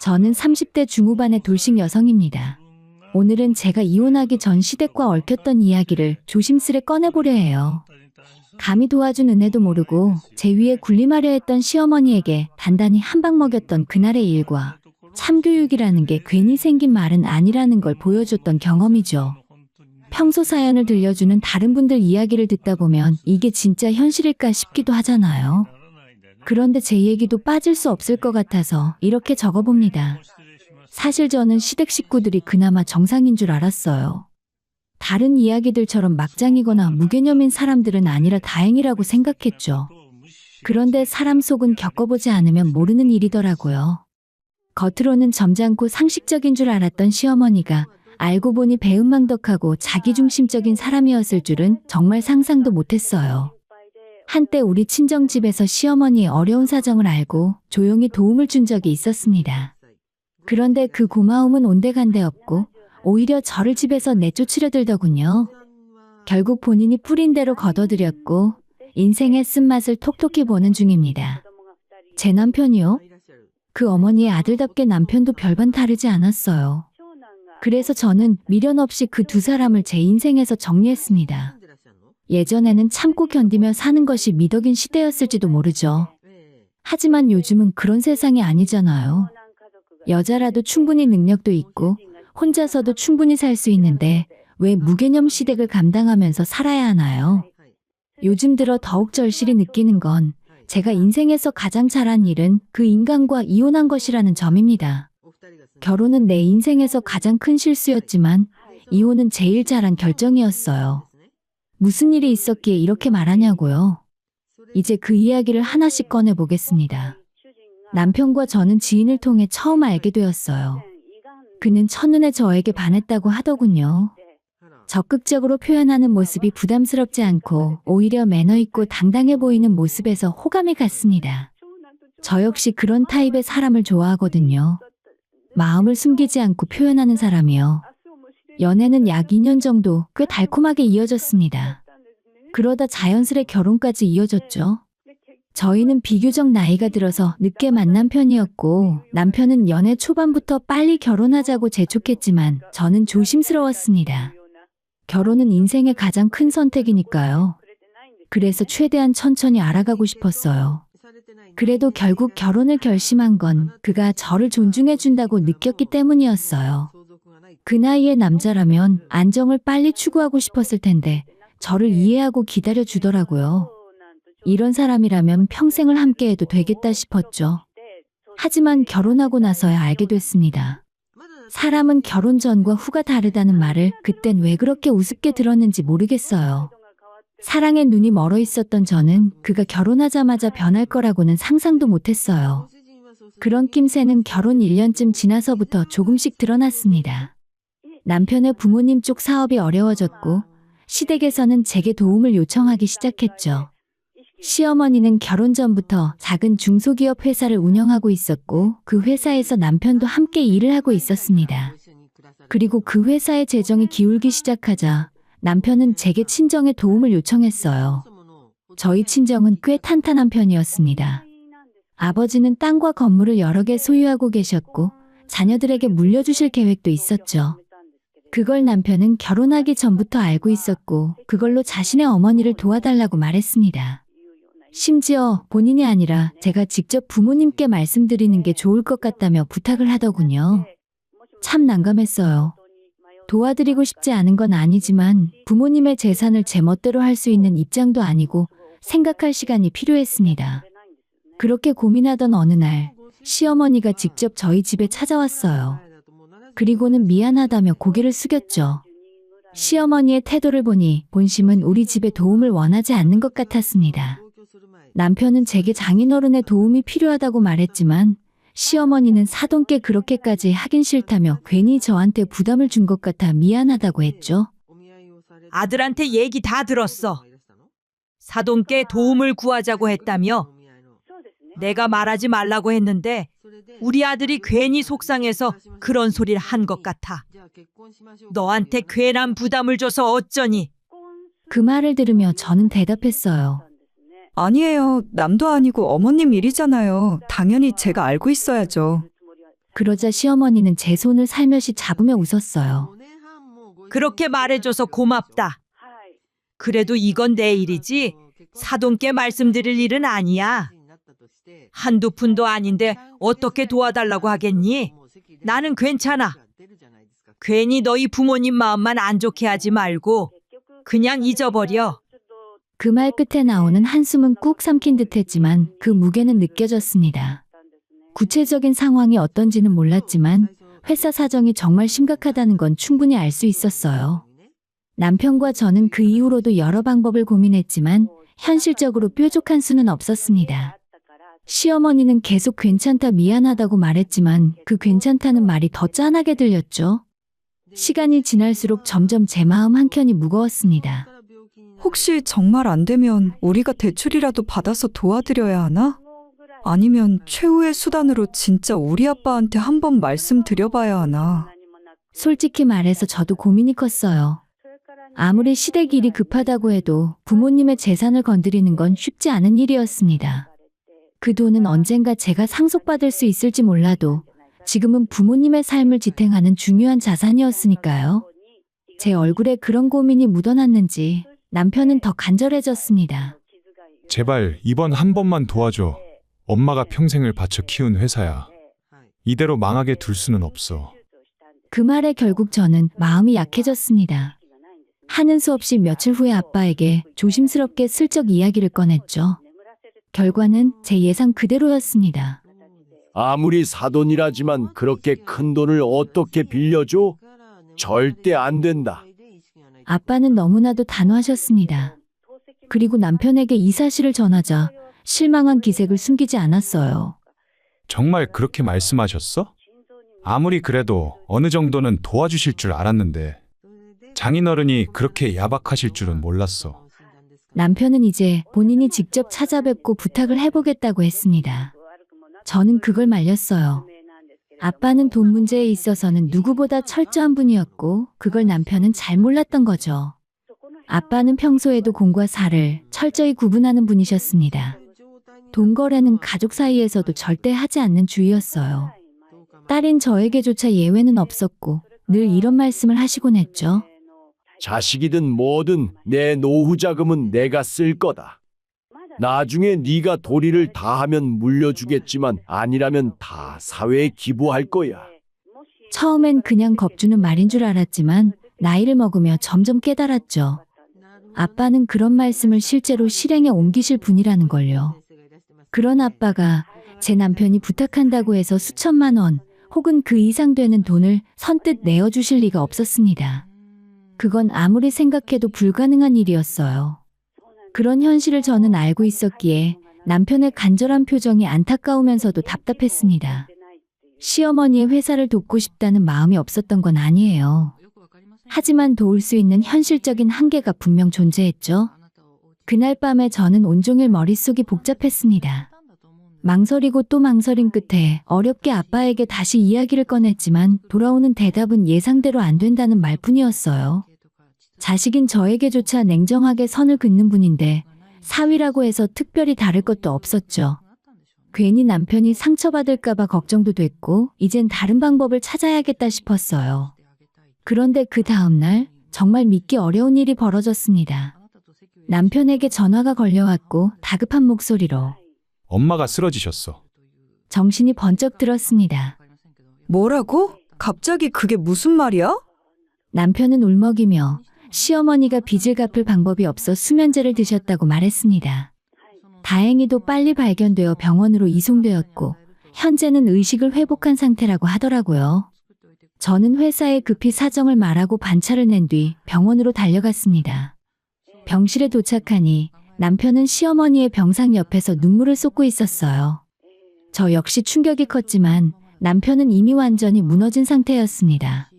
저는 30대 중후반의 돌싱 여성입니다. 오늘은 제가 이혼하기 전 시댁과 얽혔던 이야기를 조심스레 꺼내보려 해요. 감히 도와준 은혜도 모르고 제 위에 군림하려 했던 시어머니에게 단단히 한 방 먹였던 그날의 일과 참교육이라는 게 괜히 생긴 말은 아니라는 걸 보여줬던 경험이죠. 평소 사연을 들려주는 다른 분들 이야기를 듣다 보면 이게 진짜 현실일까 싶기도 하잖아요. 그런데 제 얘기도 빠질 수 없을 것 같아서 이렇게 적어봅니다. 사실 저는 시댁 식구들이 그나마 정상인 줄 알았어요. 다른 이야기들처럼 막장이거나 무개념인 사람들은 아니라 다행이라고 생각했죠. 그런데 사람 속은 겪어보지 않으면 모르는 일이더라고요. 겉으로는 점잖고 상식적인 줄 알았던 시어머니가 알고 보니 배은망덕하고 자기중심적인 사람이었을 줄은 정말 상상도 못했어요. 한때 우리 친정집에서 시어머니의 어려운 사정을 알고 조용히 도움을 준 적이 있었습니다. 그런데 그 고마움은 온데간데 없고 오히려 저를 집에서 내쫓으려 들더군요. 결국 본인이 뿌린 대로 거둬들였고 인생의 쓴맛을 톡톡히 보는 중입니다. 제 남편이요? 그 어머니의 아들답게 남편도 별반 다르지 않았어요. 그래서 저는 미련 없이 그 두 사람을 제 인생에서 정리했습니다. 예전에는 참고 견디며 사는 것이 미덕인 시대였을지도 모르죠. 하지만 요즘은 그런 세상이 아니잖아요. 여자라도 충분히 능력도 있고 혼자서도 충분히 살 수 있는데 왜 무개념 시댁을 감당하면서 살아야 하나요? 요즘 들어 더욱 절실히 느끼는 건 제가 인생에서 가장 잘한 일은 그 인간과 이혼한 것이라는 점입니다. 결혼은 내 인생에서 가장 큰 실수였지만 이혼은 제일 잘한 결정이었어요. 무슨 일이 있었기에 이렇게 말하냐고요? 이제 그 이야기를 하나씩 꺼내보겠습니다. 남편과 저는 지인을 통해 처음 알게 되었어요. 그는 첫눈에 저에게 반했다고 하더군요. 적극적으로 표현하는 모습이 부담스럽지 않고 오히려 매너 있고 당당해 보이는 모습에서 호감이 갔습니다. 저 역시 그런 타입의 사람을 좋아하거든요. 마음을 숨기지 않고 표현하는 사람이요. 연애는 약 2년 정도 꽤 달콤하게 이어졌습니다. 그러다 자연스레 결혼까지 이어졌죠. 저희는 비교적 나이가 들어서 늦게 만난 편이었고 남편은 연애 초반부터 빨리 결혼하자고 재촉했지만 저는 조심스러웠습니다. 결혼은 인생의 가장 큰 선택이니까요. 그래서 최대한 천천히 알아가고 싶었어요. 그래도 결국 결혼을 결심한 건 그가 저를 존중해준다고 느꼈기 때문이었어요. 그 나이의 남자라면 안정을 빨리 추구하고 싶었을 텐데 저를 이해하고 기다려주더라고요. 이런 사람이라면 평생을 함께해도 되겠다 싶었죠. 하지만 결혼하고 나서야 알게 됐습니다. 사람은 결혼 전과 후가 다르다는 말을 그땐 왜 그렇게 우습게 들었는지 모르겠어요. 사랑에 눈이 멀어 있었던 저는 그가 결혼하자마자 변할 거라고는 상상도 못했어요. 그런 낌새는 결혼 1년쯤 지나서부터 조금씩 드러났습니다. 남편의 부모님 쪽 사업이 어려워졌고 시댁에서는 제게 도움을 요청하기 시작했죠. 시어머니는 결혼 전부터 작은 중소기업 회사를 운영하고 있었고 그 회사에서 남편도 함께 일을 하고 있었습니다. 그리고 그 회사의 재정이 기울기 시작하자 남편은 제게 친정에 도움을 요청했어요. 저희 친정은 꽤 탄탄한 편이었습니다. 아버지는 땅과 건물을 여러 개 소유하고 계셨고 자녀들에게 물려주실 계획도 있었죠. 그걸 남편은 결혼하기 전부터 알고 있었고 그걸로 자신의 어머니를 도와달라고 말했습니다. 심지어 본인이 아니라 제가 직접 부모님께 말씀드리는 게 좋을 것 같다며 부탁을 하더군요. 참 난감했어요. 도와드리고 싶지 않은 건 아니지만 부모님의 재산을 제 멋대로 할 수 있는 입장도 아니고 생각할 시간이 필요했습니다. 그렇게 고민하던 어느 날 시어머니가 직접 저희 집에 찾아왔어요. 그리고는 미안하다며 고개를 숙였죠. 시어머니의 태도를 보니 본심은 우리 집에 도움을 원하지 않는 것 같았습니다. 남편은 제게 장인어른의 도움이 필요하다고 말했지만 시어머니는 사돈께 그렇게까지 하긴 싫다며 괜히 저한테 부담을 준 것 같아 미안하다고 했죠. 아들한테 얘기 다 들었어. 사돈께 도움을 구하자고 했다며. 내가 말하지 말라고 했는데 우리 아들이 괜히 속상해서 그런 소리를 한 것 같아. 너한테 괜한 부담을 줘서 어쩌니? 그 말을 들으며 저는 대답했어요. 아니에요. 남도 아니고 어머님 일이잖아요. 당연히 제가 알고 있어야죠. 그러자 시어머니는 제 손을 살며시 잡으며 웃었어요. 그렇게 말해줘서 고맙다. 그래도 이건 내 일이지 사돈께 말씀드릴 일은 아니야. 한두 푼도 아닌데 어떻게 도와달라고 하겠니? 나는 괜찮아. 괜히 너희 부모님 마음만 안 좋게 하지 말고 그냥 잊어버려. 그 말 끝에 나오는 한숨은 꾹 삼킨 듯했지만 그 무게는 느껴졌습니다. 구체적인 상황이 어떤지는 몰랐지만 회사 사정이 정말 심각하다는 건 충분히 알 수 있었어요. 남편과 저는 그 이후로도 여러 방법을 고민했지만 현실적으로 뾰족한 수는 없었습니다. 시어머니는 계속 괜찮다 미안하다고 말했지만 그 괜찮다는 말이 더 짠하게 들렸죠. 시간이 지날수록 점점 제 마음 한켠이 무거웠습니다. 혹시 정말 안 되면 우리가 대출이라도 받아서 도와드려야 하나? 아니면 최후의 수단으로 진짜 우리 아빠한테 한번 말씀드려봐야 하나? 솔직히 말해서 저도 고민이 컸어요. 아무리 시댁 일이 급하다고 해도 부모님의 재산을 건드리는 건 쉽지 않은 일이었습니다. 그 돈은 언젠가 제가 상속받을 수 있을지 몰라도 지금은 부모님의 삶을 지탱하는 중요한 자산이었으니까요. 제 얼굴에 그런 고민이 묻어났는지 남편은 더 간절해졌습니다. 제발 이번 한 번만 도와줘. 엄마가 평생을 바쳐 키운 회사야. 이대로 망하게 둘 수는 없어. 그 말에 결국 저는 마음이 약해졌습니다. 하는 수 없이 며칠 후에 아빠에게 조심스럽게 슬쩍 이야기를 꺼냈죠. 결과는 제 예상 그대로였습니다. 아무리 사돈이라지만 그렇게 큰 돈을 어떻게 빌려줘? 절대 안 된다. 아빠는 너무나도 단호하셨습니다. 그리고 남편에게 이 사실을 전하자 실망한 기색을 숨기지 않았어요. 정말 그렇게 말씀하셨어? 아무리 그래도 어느 정도는 도와주실 줄 알았는데 장인어른이 그렇게 야박하실 줄은 몰랐어. 남편은 이제 본인이 직접 찾아뵙고 부탁을 해보겠다고 했습니다. 저는 그걸 말렸어요. 아빠는 돈 문제에 있어서는 누구보다 철저한 분이었고 그걸 남편은 잘 몰랐던 거죠. 아빠는 평소에도 공과 사를 철저히 구분하는 분이셨습니다. 돈 거래는 가족 사이에서도 절대 하지 않는 주의였어요. 딸인 저에게조차 예외는 없었고 늘 이런 말씀을 하시곤 했죠. 자식이든 뭐든 내 노후 자금은 내가 쓸 거다. 나중에 네가 도리를 다하면 물려주겠지만 아니라면 다 사회에 기부할 거야. 처음엔 그냥 겁주는 말인 줄 알았지만 나이를 먹으며 점점 깨달았죠. 아빠는 그런 말씀을 실제로 실행에 옮기실 분이라는 걸요. 그런 아빠가 제 남편이 부탁한다고 해서 수천만 원 혹은 그 이상 되는 돈을 선뜻 내어주실 리가 없었습니다. 그건 아무리 생각해도 불가능한 일이었어요. 그런 현실을 저는 알고 있었기에 남편의 간절한 표정이 안타까우면서도 답답했습니다. 시어머니의 회사를 돕고 싶다는 마음이 없었던 건 아니에요. 하지만 도울 수 있는 현실적인 한계가 분명 존재했죠. 그날 밤에 저는 온종일 머릿속이 복잡했습니다. 망설이고 또 망설인 끝에 어렵게 아빠에게 다시 이야기를 꺼냈지만 돌아오는 대답은 예상대로 안 된다는 말뿐이었어요. 자식인 저에게조차 냉정하게 선을 긋는 분인데 사위라고 해서 특별히 다를 것도 없었죠. 괜히 남편이 상처받을까봐 걱정도 됐고 이젠 다른 방법을 찾아야겠다 싶었어요. 그런데 그 다음날 정말 믿기 어려운 일이 벌어졌습니다. 남편에게 전화가 걸려왔고 다급한 목소리로 엄마가 쓰러지셨어. 정신이 번쩍 들었습니다. 뭐라고? 갑자기 그게 무슨 말이야? 남편은 울먹이며 시어머니가 빚을 갚을 방법이 없어 수면제를 드셨다고 말했습니다. 다행히도 빨리 발견되어 병원으로 이송되었고 현재는 의식을 회복한 상태라고 하더라고요. 저는 회사에 급히 사정을 말하고 반차를 낸 뒤 병원으로 달려갔습니다. 병실에 도착하니 남편은 시어머니의 병상 옆에서 눈물을 쏟고 있었어요. 저 역시 충격이 컸지만 남편은 이미 완전히 무너진 상태였습니다.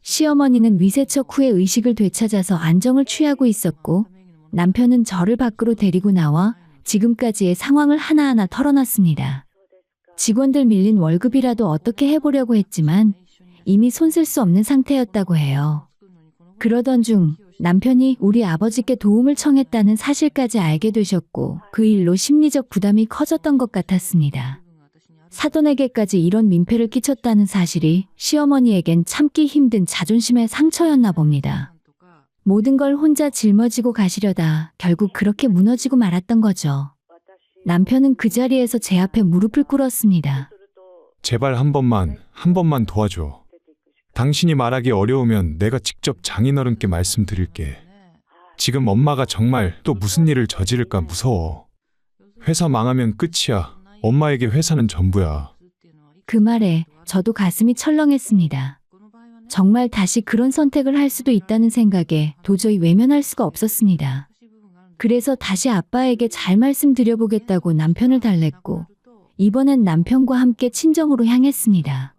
시어머니는 위세척 후에 의식을 되찾아서 안정을 취하고 있었고 남편은 저를 밖으로 데리고 나와 지금까지의 상황을 하나하나 털어놨습니다. 직원들 밀린 월급이라도 어떻게 해보려고 했지만 이미 손쓸 수 없는 상태였다고 해요. 그러던 중 남편이 우리 아버지께 도움을 청했다는 사실까지 알게 되셨고 그 일로 심리적 부담이 커졌던 것 같았습니다. 사돈에게까지 이런 민폐를 끼쳤다는 사실이 시어머니에겐 참기 힘든 자존심의 상처였나 봅니다. 모든 걸 혼자 짊어지고 가시려다 결국 그렇게 무너지고 말았던 거죠. 남편은 그 자리에서 제 앞에 무릎을 꿇었습니다. 제발 한 번만 도와줘. 당신이 말하기 어려우면 내가 직접 장인어른께 말씀드릴게. 지금 엄마가 정말 또 무슨 일을 저지를까 무서워. 회사 망하면 끝이야. 엄마에게 회사는 전부야. 그 말에 저도 가슴이 철렁했습니다. 정말 다시 그런 선택을 할 수도 있다는 생각에 도저히 외면할 수가 없었습니다. 그래서 다시 아빠에게 잘 말씀드려보겠다고 남편을 달랬고, 이번엔 남편과 함께 친정으로 향했습니다.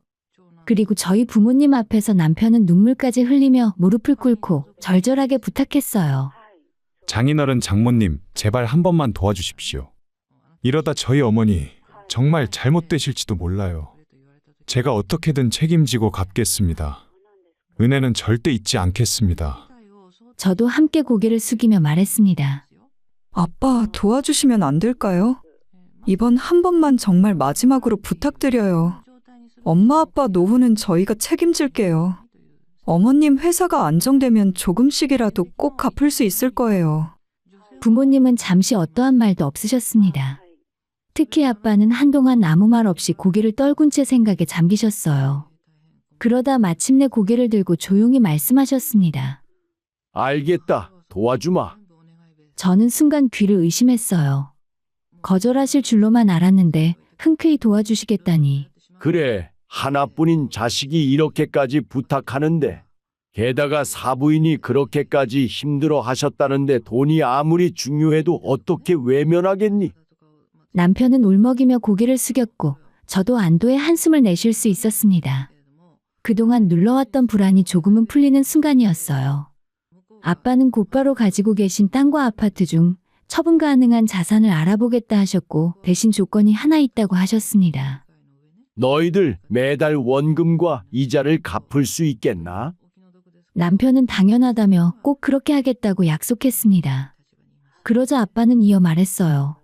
그리고 저희 부모님 앞에서 남편은 눈물까지 흘리며 무릎을 꿇고 절절하게 부탁했어요. 장인어른 장모님, 제발 한 번만 도와주십시오. 이러다 저희 어머니 정말 잘못되실지도 몰라요. 제가 어떻게든 책임지고 갚겠습니다. 은혜는 절대 잊지 않겠습니다. 저도 함께 고개를 숙이며 말했습니다. 아빠 도와주시면 안 될까요? 이번 한 번만 정말 마지막으로 부탁드려요. 엄마 아빠 노후는 저희가 책임질게요. 어머님 회사가 안정되면 조금씩이라도 꼭 갚을 수 있을 거예요. 부모님은 잠시 어떠한 말도 없으셨습니다. 특히 아빠는 한동안 아무 말 없이 고개를 떨군 채 생각에 잠기셨어요. 그러다 마침내 고개를 들고 조용히 말씀하셨습니다. 알겠다. 도와주마. 저는 순간 귀를 의심했어요. 거절하실 줄로만 알았는데 흔쾌히 도와주시겠다니. 그래, 하나뿐인 자식이 이렇게까지 부탁하는데 게다가 사부인이 그렇게까지 힘들어 하셨다는데 돈이 아무리 중요해도 어떻게 외면하겠니? 남편은 울먹이며 고개를 숙였고 저도 안도의 한숨을 내쉴 수 있었습니다. 그동안 눌러왔던 불안이 조금은 풀리는 순간이었어요. 아빠는 곧바로 가지고 계신 땅과 아파트 중 처분 가능한 자산을 알아보겠다 하셨고 대신 조건이 하나 있다고 하셨습니다. 너희들 매달 원금과 이자를 갚을 수 있겠나? 남편은 당연하다며 꼭 그렇게 하겠다고 약속했습니다. 그러자 아빠는 이어 말했어요.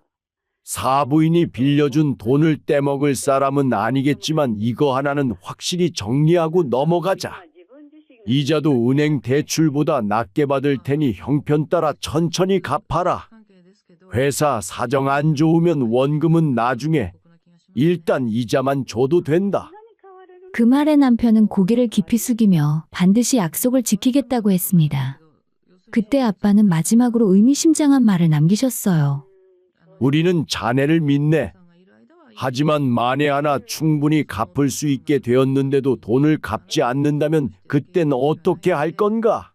사부인이 빌려준 돈을 떼먹을 사람은 아니겠지만 이거 하나는 확실히 정리하고 넘어가자. 이자도 은행 대출보다 낮게 받을 테니 형편 따라 천천히 갚아라. 회사 사정 안 좋으면 원금은 나중에 일단 이자만 줘도 된다. 그 말에 남편은 고개를 깊이 숙이며 반드시 약속을 지키겠다고 했습니다. 그때 아빠는 마지막으로 의미심장한 말을 남기셨어요. 우리는 자네를 믿네. 하지만 만에 하나 충분히 갚을 수 있게 되었는데도 돈을 갚지 않는다면 그땐 어떻게 할 건가?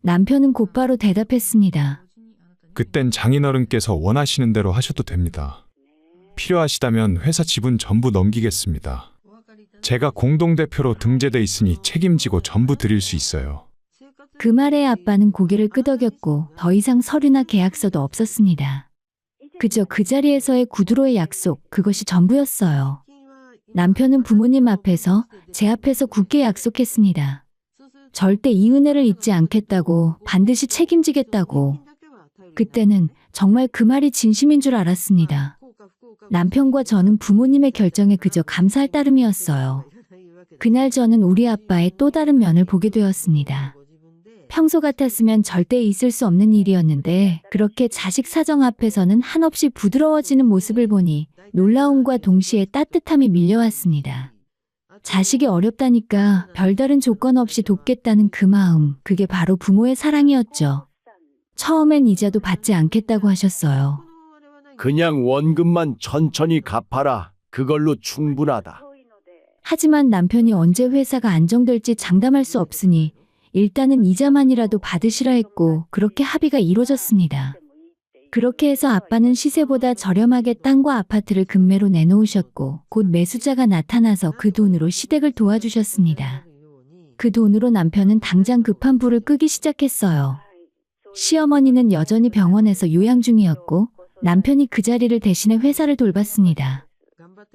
남편은 곧바로 대답했습니다. 그땐 장인어른께서 원하시는 대로 하셔도 됩니다. 필요하시다면 회사 지분 전부 넘기겠습니다. 제가 공동대표로 등재돼 있으니 책임지고 전부 드릴 수 있어요. 그 말에 아빠는 고개를 끄덕였고 더 이상 서류나 계약서도 없었습니다. 그저 그 자리에서의 구두로의 약속, 그것이 전부였어요. 남편은 부모님 앞에서 제 앞에서 굳게 약속했습니다. 절대 이 은혜를 잊지 않겠다고, 반드시 책임지겠다고. 그때는 정말 그 말이 진심인 줄 알았습니다. 남편과 저는 부모님의 결정에 그저 감사할 따름이었어요. 그날 저는 우리 아빠의 또 다른 면을 보게 되었습니다. 평소 같았으면 절대 있을 수 없는 일이었는데 그렇게 자식 사정 앞에서는 한없이 부드러워지는 모습을 보니 놀라움과 동시에 따뜻함이 밀려왔습니다. 자식이 어렵다니까 별다른 조건 없이 돕겠다는 그 마음, 그게 바로 부모의 사랑이었죠. 처음엔 이자도 받지 않겠다고 하셨어요. 그냥 원금만 천천히 갚아라. 그걸로 충분하다. 하지만 남편이 언제 회사가 안정될지 장담할 수 없으니 일단은 이자만이라도 받으시라 했고 그렇게 합의가 이루어졌습니다. 그렇게 해서 아빠는 시세보다 저렴하게 땅과 아파트를 금매로 내놓으셨고 곧 매수자가 나타나서 그 돈으로 시댁을 도와주셨습니다. 그 돈으로 남편은 당장 급한 불을 끄기 시작했어요. 시어머니는 여전히 병원에서 요양 중이었고 남편이 그 자리를 대신해 회사를 돌봤습니다.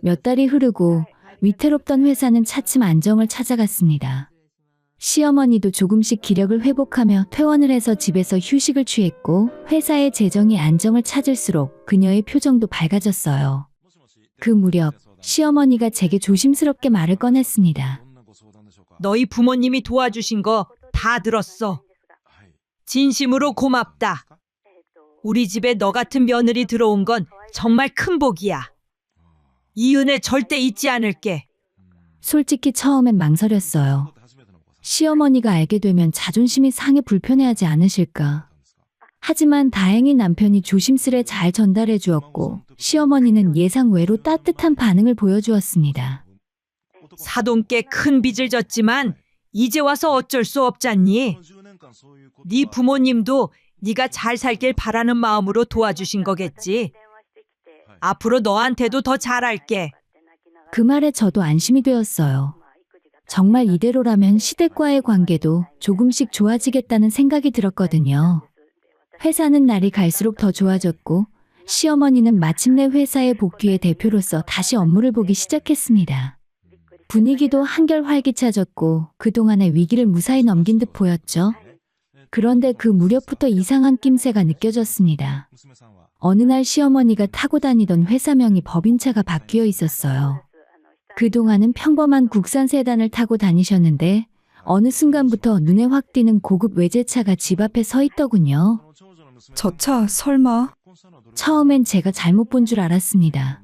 몇 달이 흐르고 위태롭던 회사는 차츰 안정을 찾아갔습니다. 시어머니도 조금씩 기력을 회복하며 퇴원을 해서 집에서 휴식을 취했고 회사의 재정이 안정을 찾을수록 그녀의 표정도 밝아졌어요. 그 무렵 시어머니가 제게 조심스럽게 말을 꺼냈습니다. 너희 부모님이 도와주신 거 다 들었어. 진심으로 고맙다. 우리 집에 너 같은 며느리 들어온 건 정말 큰 복이야. 이 은혜 절대 잊지 않을게. 솔직히 처음엔 망설였어요. 시어머니가 알게 되면 자존심이 상해 불편해하지 않으실까. 하지만 다행히 남편이 조심스레 잘 전달해 주었고 시어머니는 예상 외로 따뜻한 반응을 보여주었습니다. 사돈께 큰 빚을 졌지만 이제 와서 어쩔 수 없잖니. 네 부모님도 네가 잘 살길 바라는 마음으로 도와주신 거겠지. 앞으로 너한테도 더 잘할게. 그 말에 저도 안심이 되었어요. 정말 이대로라면 시댁과의 관계도 조금씩 좋아지겠다는 생각이 들었거든요. 회사는 날이 갈수록 더 좋아졌고 시어머니는 마침내 회사에 복귀해 대표로서 다시 업무를 보기 시작했습니다. 분위기도 한결 활기차졌고 그동안의 위기를 무사히 넘긴 듯 보였죠. 그런데 그 무렵부터 이상한 낌새가 느껴졌습니다. 어느 날 시어머니가 타고 다니던 회사명이 법인차가 바뀌어 있었어요. 그동안은 평범한 국산 세단을 타고 다니셨는데 어느 순간부터 눈에 확 띄는 고급 외제차가 집 앞에 서 있더군요. 저 차 설마? 처음엔 제가 잘못 본 줄 알았습니다.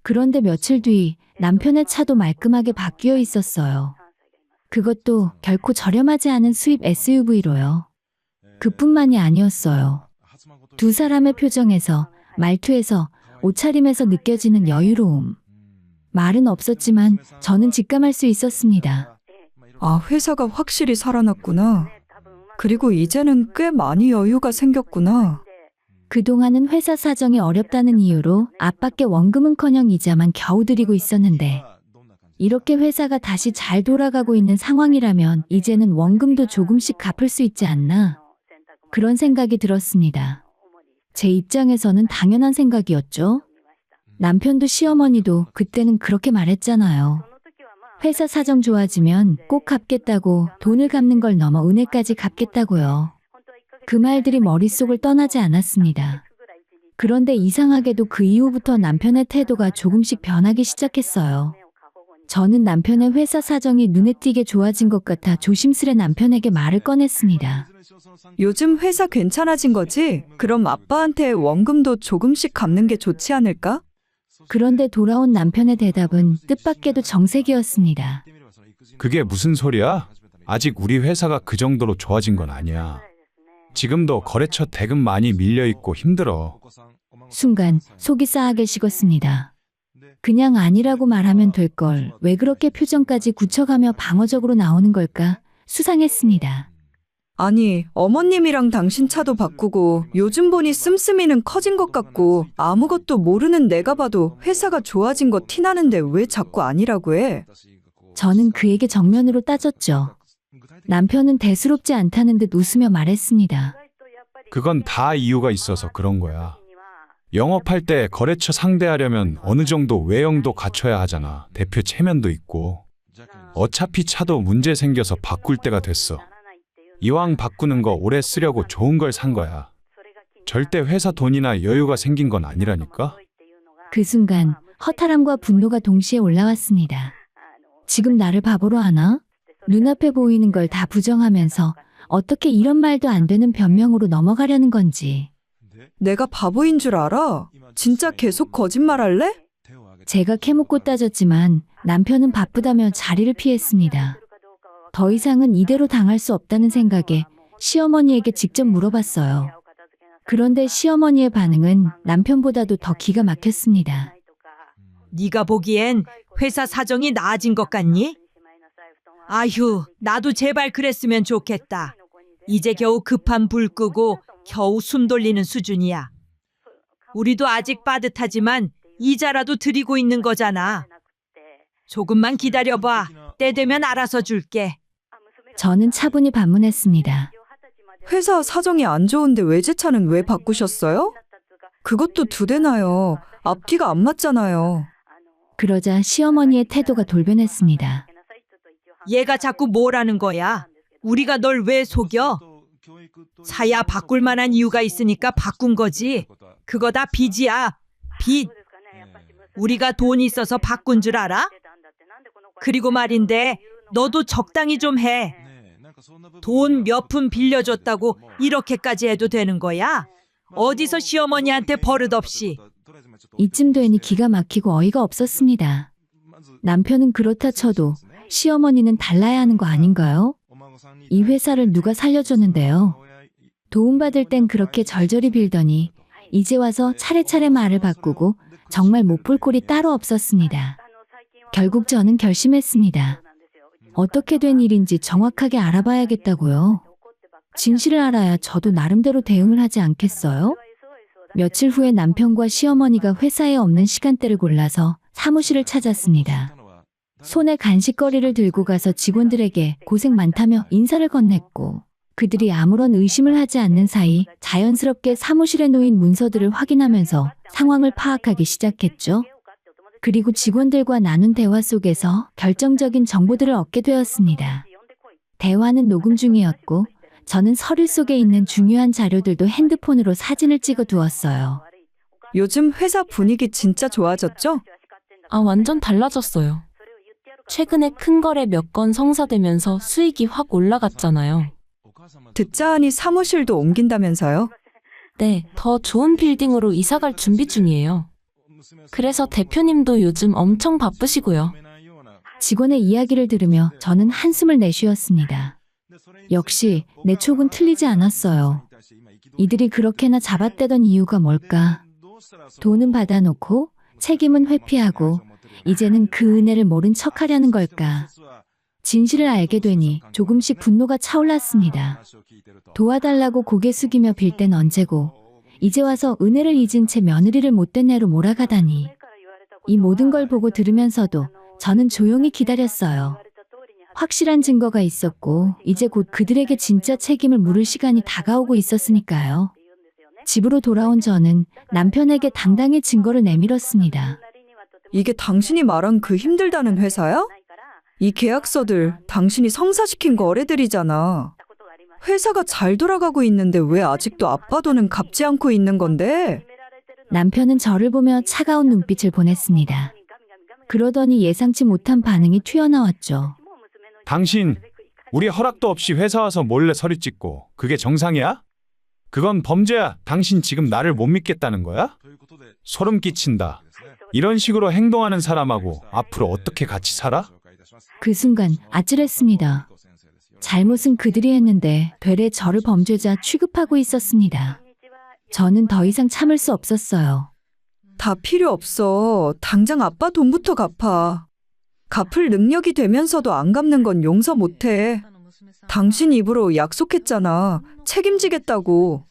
그런데 며칠 뒤 남편의 차도 말끔하게 바뀌어 있었어요. 그것도 결코 저렴하지 않은 수입 SUV로요. 그뿐만이 아니었어요. 두 사람의 표정에서, 말투에서, 옷차림에서 느껴지는 여유로움. 말은 없었지만 저는 직감할 수 있었습니다. 아, 회사가 확실히 살아났구나. 그리고 이제는 꽤 많이 여유가 생겼구나. 그동안은 회사 사정이 어렵다는 이유로 앞밖에 원금은커녕 이자만 겨우 드리고 있었는데 이렇게 회사가 다시 잘 돌아가고 있는 상황이라면 이제는 원금도 조금씩 갚을 수 있지 않나 그런 생각이 들었습니다. 제 입장에서는 당연한 생각이었죠. 남편도 시어머니도 그때는 그렇게 말했잖아요. 회사 사정 좋아지면 꼭 갚겠다고 돈을 갚는 걸 넘어 은혜까지 갚겠다고요. 그 말들이 머릿속을 떠나지 않았습니다. 그런데 이상하게도 그 이후부터 남편의 태도가 조금씩 변하기 시작했어요. 저는 남편의 회사 사정이 눈에 띄게 좋아진 것 같아 조심스레 남편에게 말을 꺼냈습니다. 요즘 회사 괜찮아진 거지? 그럼 아빠한테 원금도 조금씩 갚는 게 좋지 않을까? 그런데 돌아온 남편의 대답은 뜻밖에도 정색이었습니다. 그게 무슨 소리야? 아직 우리 회사가 그 정도로 좋아진 건 아니야. 지금도 거래처 대금 많이 밀려있고 힘들어. 순간 속이 싸하게 식었습니다. 그냥 아니라고 말하면 될 걸 왜 그렇게 표정까지 굳혀가며 방어적으로 나오는 걸까 수상했습니다. 아니, 어머님이랑 당신 차도 바꾸고 요즘 보니 씀씀이는 커진 것 같고 아무것도 모르는 내가 봐도 회사가 좋아진 거 티나는데 왜 자꾸 아니라고 해? 저는 그에게 정면으로 따졌죠. 남편은 대수롭지 않다는 듯 웃으며 말했습니다. 그건 다 이유가 있어서 그런 거야. 영업할 때 거래처 상대하려면 어느 정도 외형도 갖춰야 하잖아. 대표 체면도 있고. 어차피 차도 문제 생겨서 바꿀 때가 됐어. 이왕 바꾸는 거 오래 쓰려고 좋은 걸 산 거야. 절대 회사 돈이나 여유가 생긴 건 아니라니까? 그 순간 허탈함과 분노가 동시에 올라왔습니다. 지금 나를 바보로 하나? 눈앞에 보이는 걸 다 부정하면서 어떻게 이런 말도 안 되는 변명으로 넘어가려는 건지. 내가 바보인 줄 알아? 진짜 계속 거짓말할래? 제가 캐묻고 따졌지만 남편은 바쁘다며 자리를 피했습니다. 더 이상은 이대로 당할 수 없다는 생각에 시어머니에게 직접 물어봤어요. 그런데 시어머니의 반응은 남편보다도 더 기가 막혔습니다. 네가 보기엔 회사 사정이 나아진 것 같니? 아휴, 나도 제발 그랬으면 좋겠다. 이제 겨우 급한 불 끄고 겨우 숨 돌리는 수준이야. 우리도 아직 빠듯하지만 이자라도 드리고 있는 거잖아. 조금만 기다려봐. 때 되면 알아서 줄게. 저는 차분히 반문했습니다. 회사 사정이 안 좋은데 외제차는 왜 바꾸셨어요? 그것도 2대나요. 앞뒤가 안 맞잖아요. 그러자 시어머니의 태도가 돌변했습니다. 얘가 자꾸 뭐라는 거야? 우리가 널 왜 속여? 사야 바꿀 만한 이유가 있으니까 바꾼 거지. 그거 다 빚이야. 빚. 우리가 돈 있어서 바꾼 줄 알아? 그리고 말인데 너도 적당히 좀 해. 돈 몇 푼 빌려줬다고 이렇게까지 해도 되는 거야? 어디서 시어머니한테 버릇없이. 이쯤 되니 기가 막히고 어이가 없었습니다. 남편은 그렇다 쳐도 시어머니는 달라야 하는 거 아닌가요? 이 회사를 누가 살려줬는데요. 도움받을 땐 그렇게 절절히 빌더니 이제 와서 차례차례 말을 바꾸고 정말 못 볼 꼴이 따로 없었습니다. 결국 저는 결심했습니다. 어떻게 된 일인지 정확하게 알아봐야겠다고요. 진실을 알아야 저도 나름대로 대응을 하지 않겠어요? 며칠 후에 남편과 시어머니가 회사에 없는 시간대를 골라서 사무실을 찾았습니다. 손에 간식거리를 들고 가서 직원들에게 고생 많다며 인사를 건넸고 그들이 아무런 의심을 하지 않는 사이 자연스럽게 사무실에 놓인 문서들을 확인하면서 상황을 파악하기 시작했죠. 그리고 직원들과 나눈 대화 속에서 결정적인 정보들을 얻게 되었습니다. 대화는 녹음 중이었고 저는 서류 속에 있는 중요한 자료들도 핸드폰으로 사진을 찍어 두었어요. 요즘 회사 분위기 진짜 좋아졌죠? 아, 완전 달라졌어요. 최근에 큰 거래 몇 건 성사되면서 수익이 확 올라갔잖아요. 듣자 하니 사무실도 옮긴다면서요? 네, 더 좋은 빌딩으로 이사갈 준비 중이에요. 그래서 대표님도 요즘 엄청 바쁘시고요. 직원의 이야기를 들으며 저는 한숨을 내쉬었습니다. 역시 내 촉은 틀리지 않았어요. 이들이 그렇게나 잡아떼던 이유가 뭘까? 돈은 받아놓고 책임은 회피하고 이제는 그 은혜를 모른 척하려는 걸까? 진실을 알게 되니 조금씩 분노가 차올랐습니다. 도와달라고 고개 숙이며 빌 땐 언제고 이제 와서 은혜를 잊은 채 며느리를 못된 애로 몰아가다니. 이 모든 걸 보고 들으면서도 저는 조용히 기다렸어요. 확실한 증거가 있었고 이제 곧 그들에게 진짜 책임을 물을 시간이 다가오고 있었으니까요. 집으로 돌아온 저는 남편에게 당당히 증거를 내밀었습니다. 이게 당신이 말한 그 힘들다는 회사야? 이 계약서들 당신이 성사시킨 거래들이잖아. 회사가 잘 돌아가고 있는데 왜 아직도 아빠 돈은 갚지 않고 있는 건데? 남편은 저를 보며 차가운 눈빛을 보냈습니다. 그러더니 예상치 못한 반응이 튀어나왔죠. 당신, 우리 허락도 없이 회사 와서 몰래 서류 찍고 그게 정상이야? 그건 범죄야. 당신 지금 나를 못 믿겠다는 거야? 소름 끼친다. 이런 식으로 행동하는 사람하고 앞으로 어떻게 같이 살아? 그 순간 아찔했습니다. 잘못은 그들이 했는데 되레 저를 범죄자 취급하고 있었습니다. 저는 더 이상 참을 수 없었어요. 다 필요 없어. 당장 아빠 돈부터 갚아. 갚을 능력이 되면서도 안 갚는 건 용서 못해. 당신 입으로 약속했잖아. 책임지겠다고.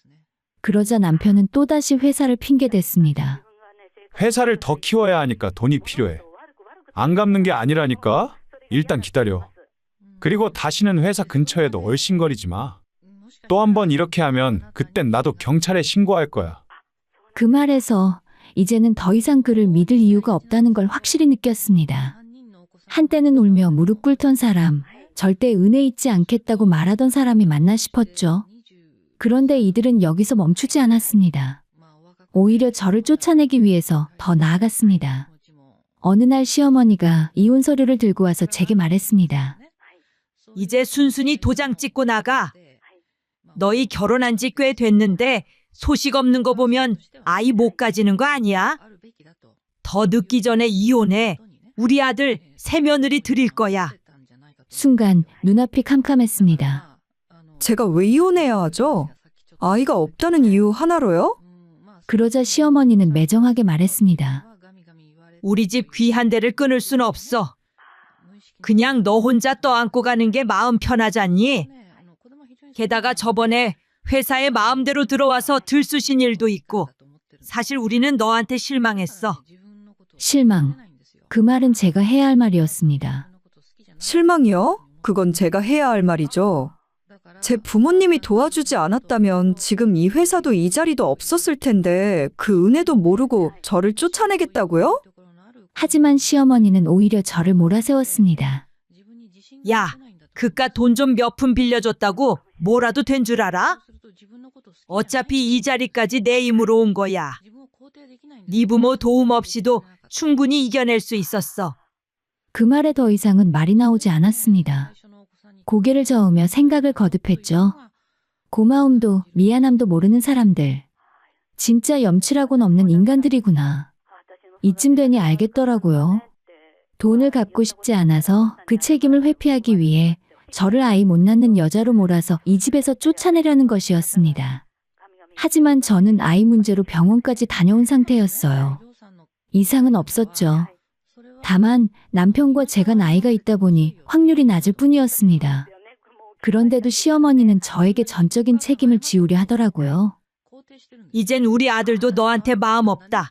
그러자 남편은 또다시 회사를 핑계댔습니다. 회사를 더 키워야 하니까 돈이 필요해. 안 갚는 게 아니라니까? 일단 기다려. 그리고 다시는 회사 근처에도 얼씬거리지 마. 또 한 번 이렇게 하면 그땐 나도 경찰에 신고할 거야. 그 말에서 이제는 더 이상 그를 믿을 이유가 없다는 걸 확실히 느꼈습니다. 한때는 울며 무릎 꿇던 사람, 절대 은혜 잊지 않겠다고 말하던 사람이 맞나 싶었죠. 그런데 이들은 여기서 멈추지 않았습니다. 오히려 저를 쫓아내기 위해서 더 나아갔습니다. 어느 날 시어머니가 이혼 서류를 들고 와서 제게 말했습니다. 이제 순순히 도장 찍고 나가. 너희 결혼한 지 꽤 됐는데 소식 없는 거 보면 아이 못 가지는 거 아니야? 더 늦기 전에 이혼해. 우리 아들 새 며느리 드릴 거야. 순간 눈앞이 캄캄했습니다. 제가 왜 이혼해야 하죠? 아이가 없다는 이유 하나로요? 그러자 시어머니는 매정하게 말했습니다. 우리 집 귀한 데를 끊을 순 없어. 그냥 너 혼자 떠안고 가는 게 마음 편하잖니? 게다가 저번에 회사에 마음대로 들어와서 들쑤신 일도 있고 사실 우리는 너한테 실망했어. 실망. 그 말은 제가 해야 할 말이었습니다. 실망이요? 그건 제가 해야 할 말이죠. 제 부모님이 도와주지 않았다면 지금 이 회사도 이 자리도 없었을 텐데 그 은혜도 모르고 저를 쫓아내겠다고요? 하지만 시어머니는 오히려 저를 몰아세웠습니다. 야, 그깟 돈 좀 몇 푼 빌려줬다고 뭐라도 된 줄 알아? 어차피 이 자리까지 내 힘으로 온 거야. 네 부모 도움 없이도 충분히 이겨낼 수 있었어. 그 말에 더 이상은 말이 나오지 않았습니다. 고개를 저으며 생각을 거듭했죠. 고마움도 미안함도 모르는 사람들. 진짜 염치라고는 없는 인간들이구나. 이쯤 되니 알겠더라고요. 돈을 갚고 싶지 않아서 그 책임을 회피하기 위해 저를 아이 못 낳는 여자로 몰아서 이 집에서 쫓아내려는 것이었습니다. 하지만 저는 아이 문제로 병원까지 다녀온 상태였어요. 이상은 없었죠. 다만 남편과 제가 나이가 있다 보니 확률이 낮을 뿐이었습니다. 그런데도 시어머니는 저에게 전적인 책임을 지우려 하더라고요. 이젠 우리 아들도 너한테 마음 없다.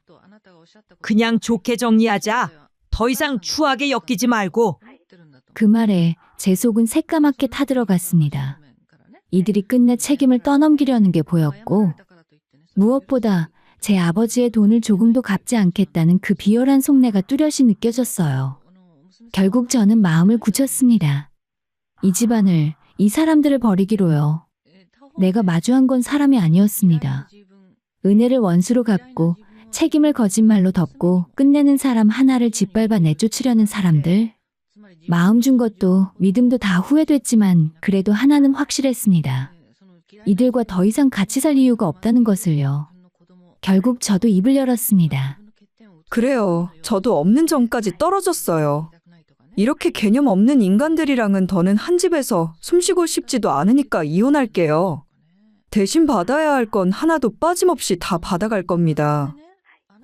그냥 좋게 정리하자. 더 이상 추하게 엮이지 말고. 그 말에 제 속은 새까맣게 타들어갔습니다. 이들이 끝내 책임을 떠넘기려는 게 보였고, 무엇보다 제 아버지의 돈을 조금도 갚지 않겠다는 그 비열한 속내가 뚜렷이 느껴졌어요. 결국 저는 마음을 굳혔습니다. 이 집안을, 이 사람들을 버리기로요. 내가 마주한 건 사람이 아니었습니다. 은혜를 원수로 갚고 책임을 거짓말로 덮고 끝내는 사람 하나를 짓밟아 내쫓으려는 사람들. 마음 준 것도 믿음도 다 후회됐지만 그래도 하나는 확실했습니다. 이들과 더 이상 같이 살 이유가 없다는 것을요. 결국 저도 입을 열었습니다. 그래요. 저도 없는 정까지 떨어졌어요. 이렇게 개념 없는 인간들이랑은 더는 한 집에서 숨쉬고 싶지도 않으니까 이혼할게요. 대신 받아야 할 건 하나도 빠짐없이 다 받아갈 겁니다.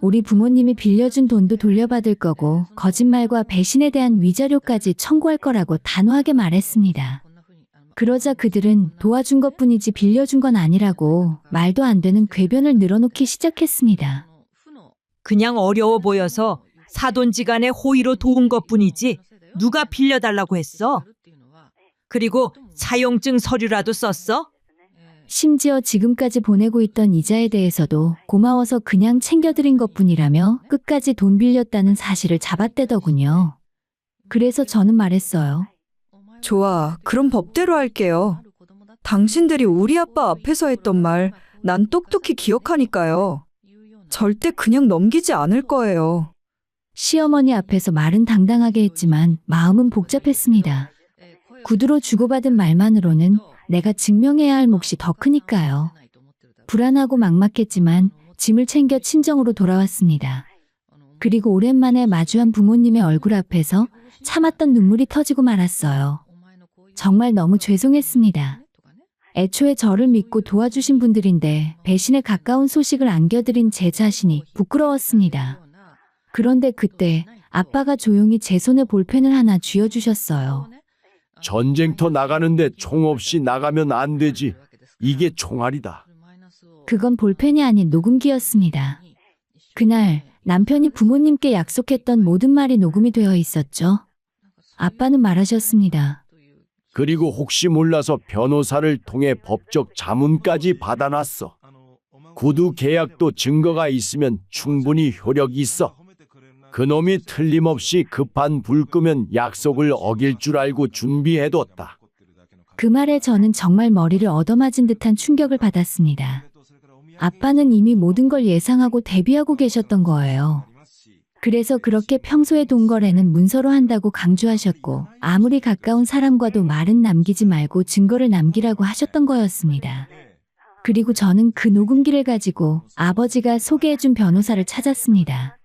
우리 부모님이 빌려준 돈도 돌려받을 거고 거짓말과 배신에 대한 위자료까지 청구할 거라고 단호하게 말했습니다. 그러자 그들은 도와준 것뿐이지 빌려준 건 아니라고 말도 안 되는 궤변을 늘어놓기 시작했습니다. 그냥 어려워 보여서 사돈지간의 호의로 도운 것뿐이지 누가 빌려달라고 했어? 그리고 사용증 서류라도 썼어? 심지어 지금까지 보내고 있던 이자에 대해서도 고마워서 그냥 챙겨드린 것뿐이라며 끝까지 돈 빌렸다는 사실을 잡아떼더군요. 그래서 저는 말했어요. 좋아, 그럼 법대로 할게요. 당신들이 우리 아빠 앞에서 했던 말, 난 똑똑히 기억하니까요. 절대 그냥 넘기지 않을 거예요. 시어머니 앞에서 말은 당당하게 했지만 마음은 복잡했습니다. 구두로 주고받은 말만으로는 내가 증명해야 할 몫이 더 크니까요. 불안하고 막막했지만 짐을 챙겨 친정으로 돌아왔습니다. 그리고 오랜만에 마주한 부모님의 얼굴 앞에서 참았던 눈물이 터지고 말았어요. 정말 너무 죄송했습니다. 애초에 저를 믿고 도와주신 분들인데 배신에 가까운 소식을 안겨드린 제 자신이 부끄러웠습니다. 그런데 그때 아빠가 조용히 제 손에 볼펜을 하나 쥐어주셨어요. 전쟁터 나가는데 총 없이 나가면 안 되지. 이게 총알이다. 그건 볼펜이 아닌 녹음기였습니다. 그날 남편이 부모님께 약속했던 모든 말이 녹음이 되어 있었죠. 아빠는 말하셨습니다. 그리고 혹시 몰라서 변호사를 통해 법적 자문까지 받아놨어. 구두 계약도 증거가 있으면 충분히 효력이 있어. 그놈이 틀림없이 급한 불 끄면 약속을 어길 줄 알고 준비해뒀다. 그 말에 저는 정말 머리를 얻어맞은 듯한 충격을 받았습니다. 아빠는 이미 모든 걸 예상하고 대비하고 계셨던 거예요. 그래서 그렇게 평소에 돈 거래는 문서로 한다고 강조하셨고 아무리 가까운 사람과도 말은 남기지 말고 증거를 남기라고 하셨던 거였습니다. 그리고 저는 그 녹음기를 가지고 아버지가 소개해준 변호사를 찾았습니다.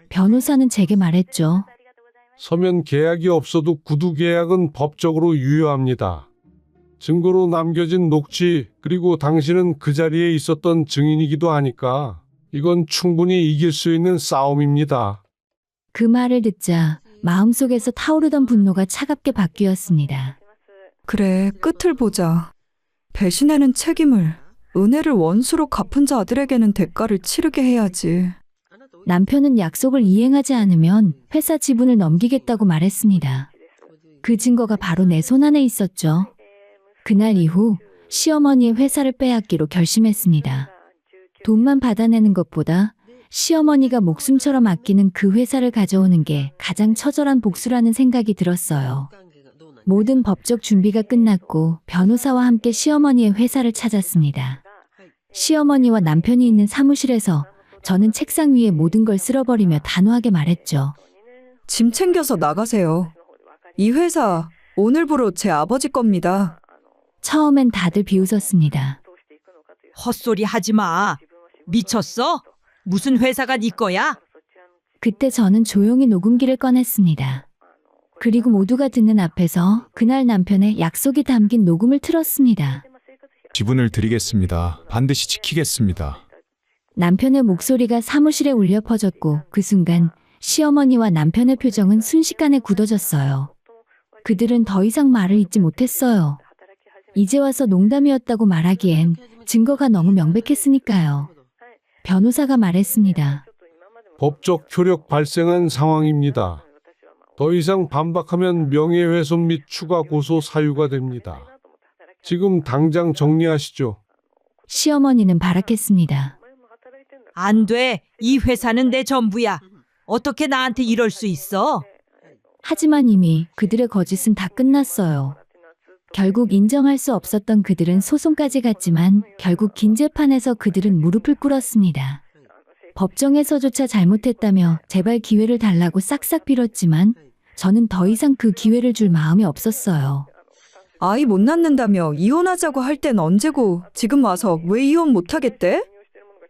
변호사는 제게 말했죠. 서면 계약이 없어도 구두 계약은 법적으로 유효합니다. 증거로 남겨진 녹취 그리고 당신은 그 자리에 있었던 증인이기도 하니까 이건 충분히 이길 수 있는 싸움입니다. 그 말을 듣자 마음속에서 타오르던 분노가 차갑게 바뀌었습니다. 그래, 끝을 보자. 배신에는 책임을, 은혜를 원수로 갚은 자들에게는 대가를 치르게 해야지. 남편은 약속을 이행하지 않으면 회사 지분을 넘기겠다고 말했습니다. 그 증거가 바로 내 손안에 있었죠. 그날 이후 시어머니의 회사를 빼앗기로 결심했습니다. 돈만 받아내는 것보다 시어머니가 목숨처럼 아끼는 그 회사를 가져오는 게 가장 처절한 복수라는 생각이 들었어요. 모든 법적 준비가 끝났고 변호사와 함께 시어머니의 회사를 찾았습니다. 시어머니와 남편이 있는 사무실에서 저는 책상 위에 모든 걸 쓸어버리며 단호하게 말했죠. 짐 챙겨서 나가세요. 이 회사 오늘부로 제 아버지 겁니다. 처음엔 다들 비웃었습니다. 헛소리 하지 마. 미쳤어? 무슨 회사가 네 거야? 그때 저는 조용히 녹음기를 꺼냈습니다. 그리고 모두가 듣는 앞에서 그날 남편의 약속이 담긴 녹음을 틀었습니다. 지분을 드리겠습니다. 반드시 지키겠습니다. 남편의 목소리가 사무실에 울려 퍼졌고 그 순간 시어머니와 남편의 표정은 순식간에 굳어졌어요. 그들은 더 이상 말을 잇지 못했어요. 이제 와서 농담이었다고 말하기엔 증거가 너무 명백했으니까요. 변호사가 말했습니다. 법적 효력 발생한 상황입니다. 더 이상 반박하면 명예훼손 및 추가 고소 사유가 됩니다. 지금 당장 정리하시죠. 시어머니는 발악했습니다. 안 돼. 이 회사는 내 전부야. 어떻게 나한테 이럴 수 있어? 하지만 이미 그들의 거짓은 다 끝났어요. 결국 인정할 수 없었던 그들은 소송까지 갔지만 결국 긴 재판에서 그들은 무릎을 꿇었습니다. 법정에서조차 잘못했다며 제발 기회를 달라고 싹싹 빌었지만 저는 더 이상 그 기회를 줄 마음이 없었어요. 아이 못 낳는다며 이혼하자고 할 땐 언제고 지금 와서 왜 이혼 못하겠대?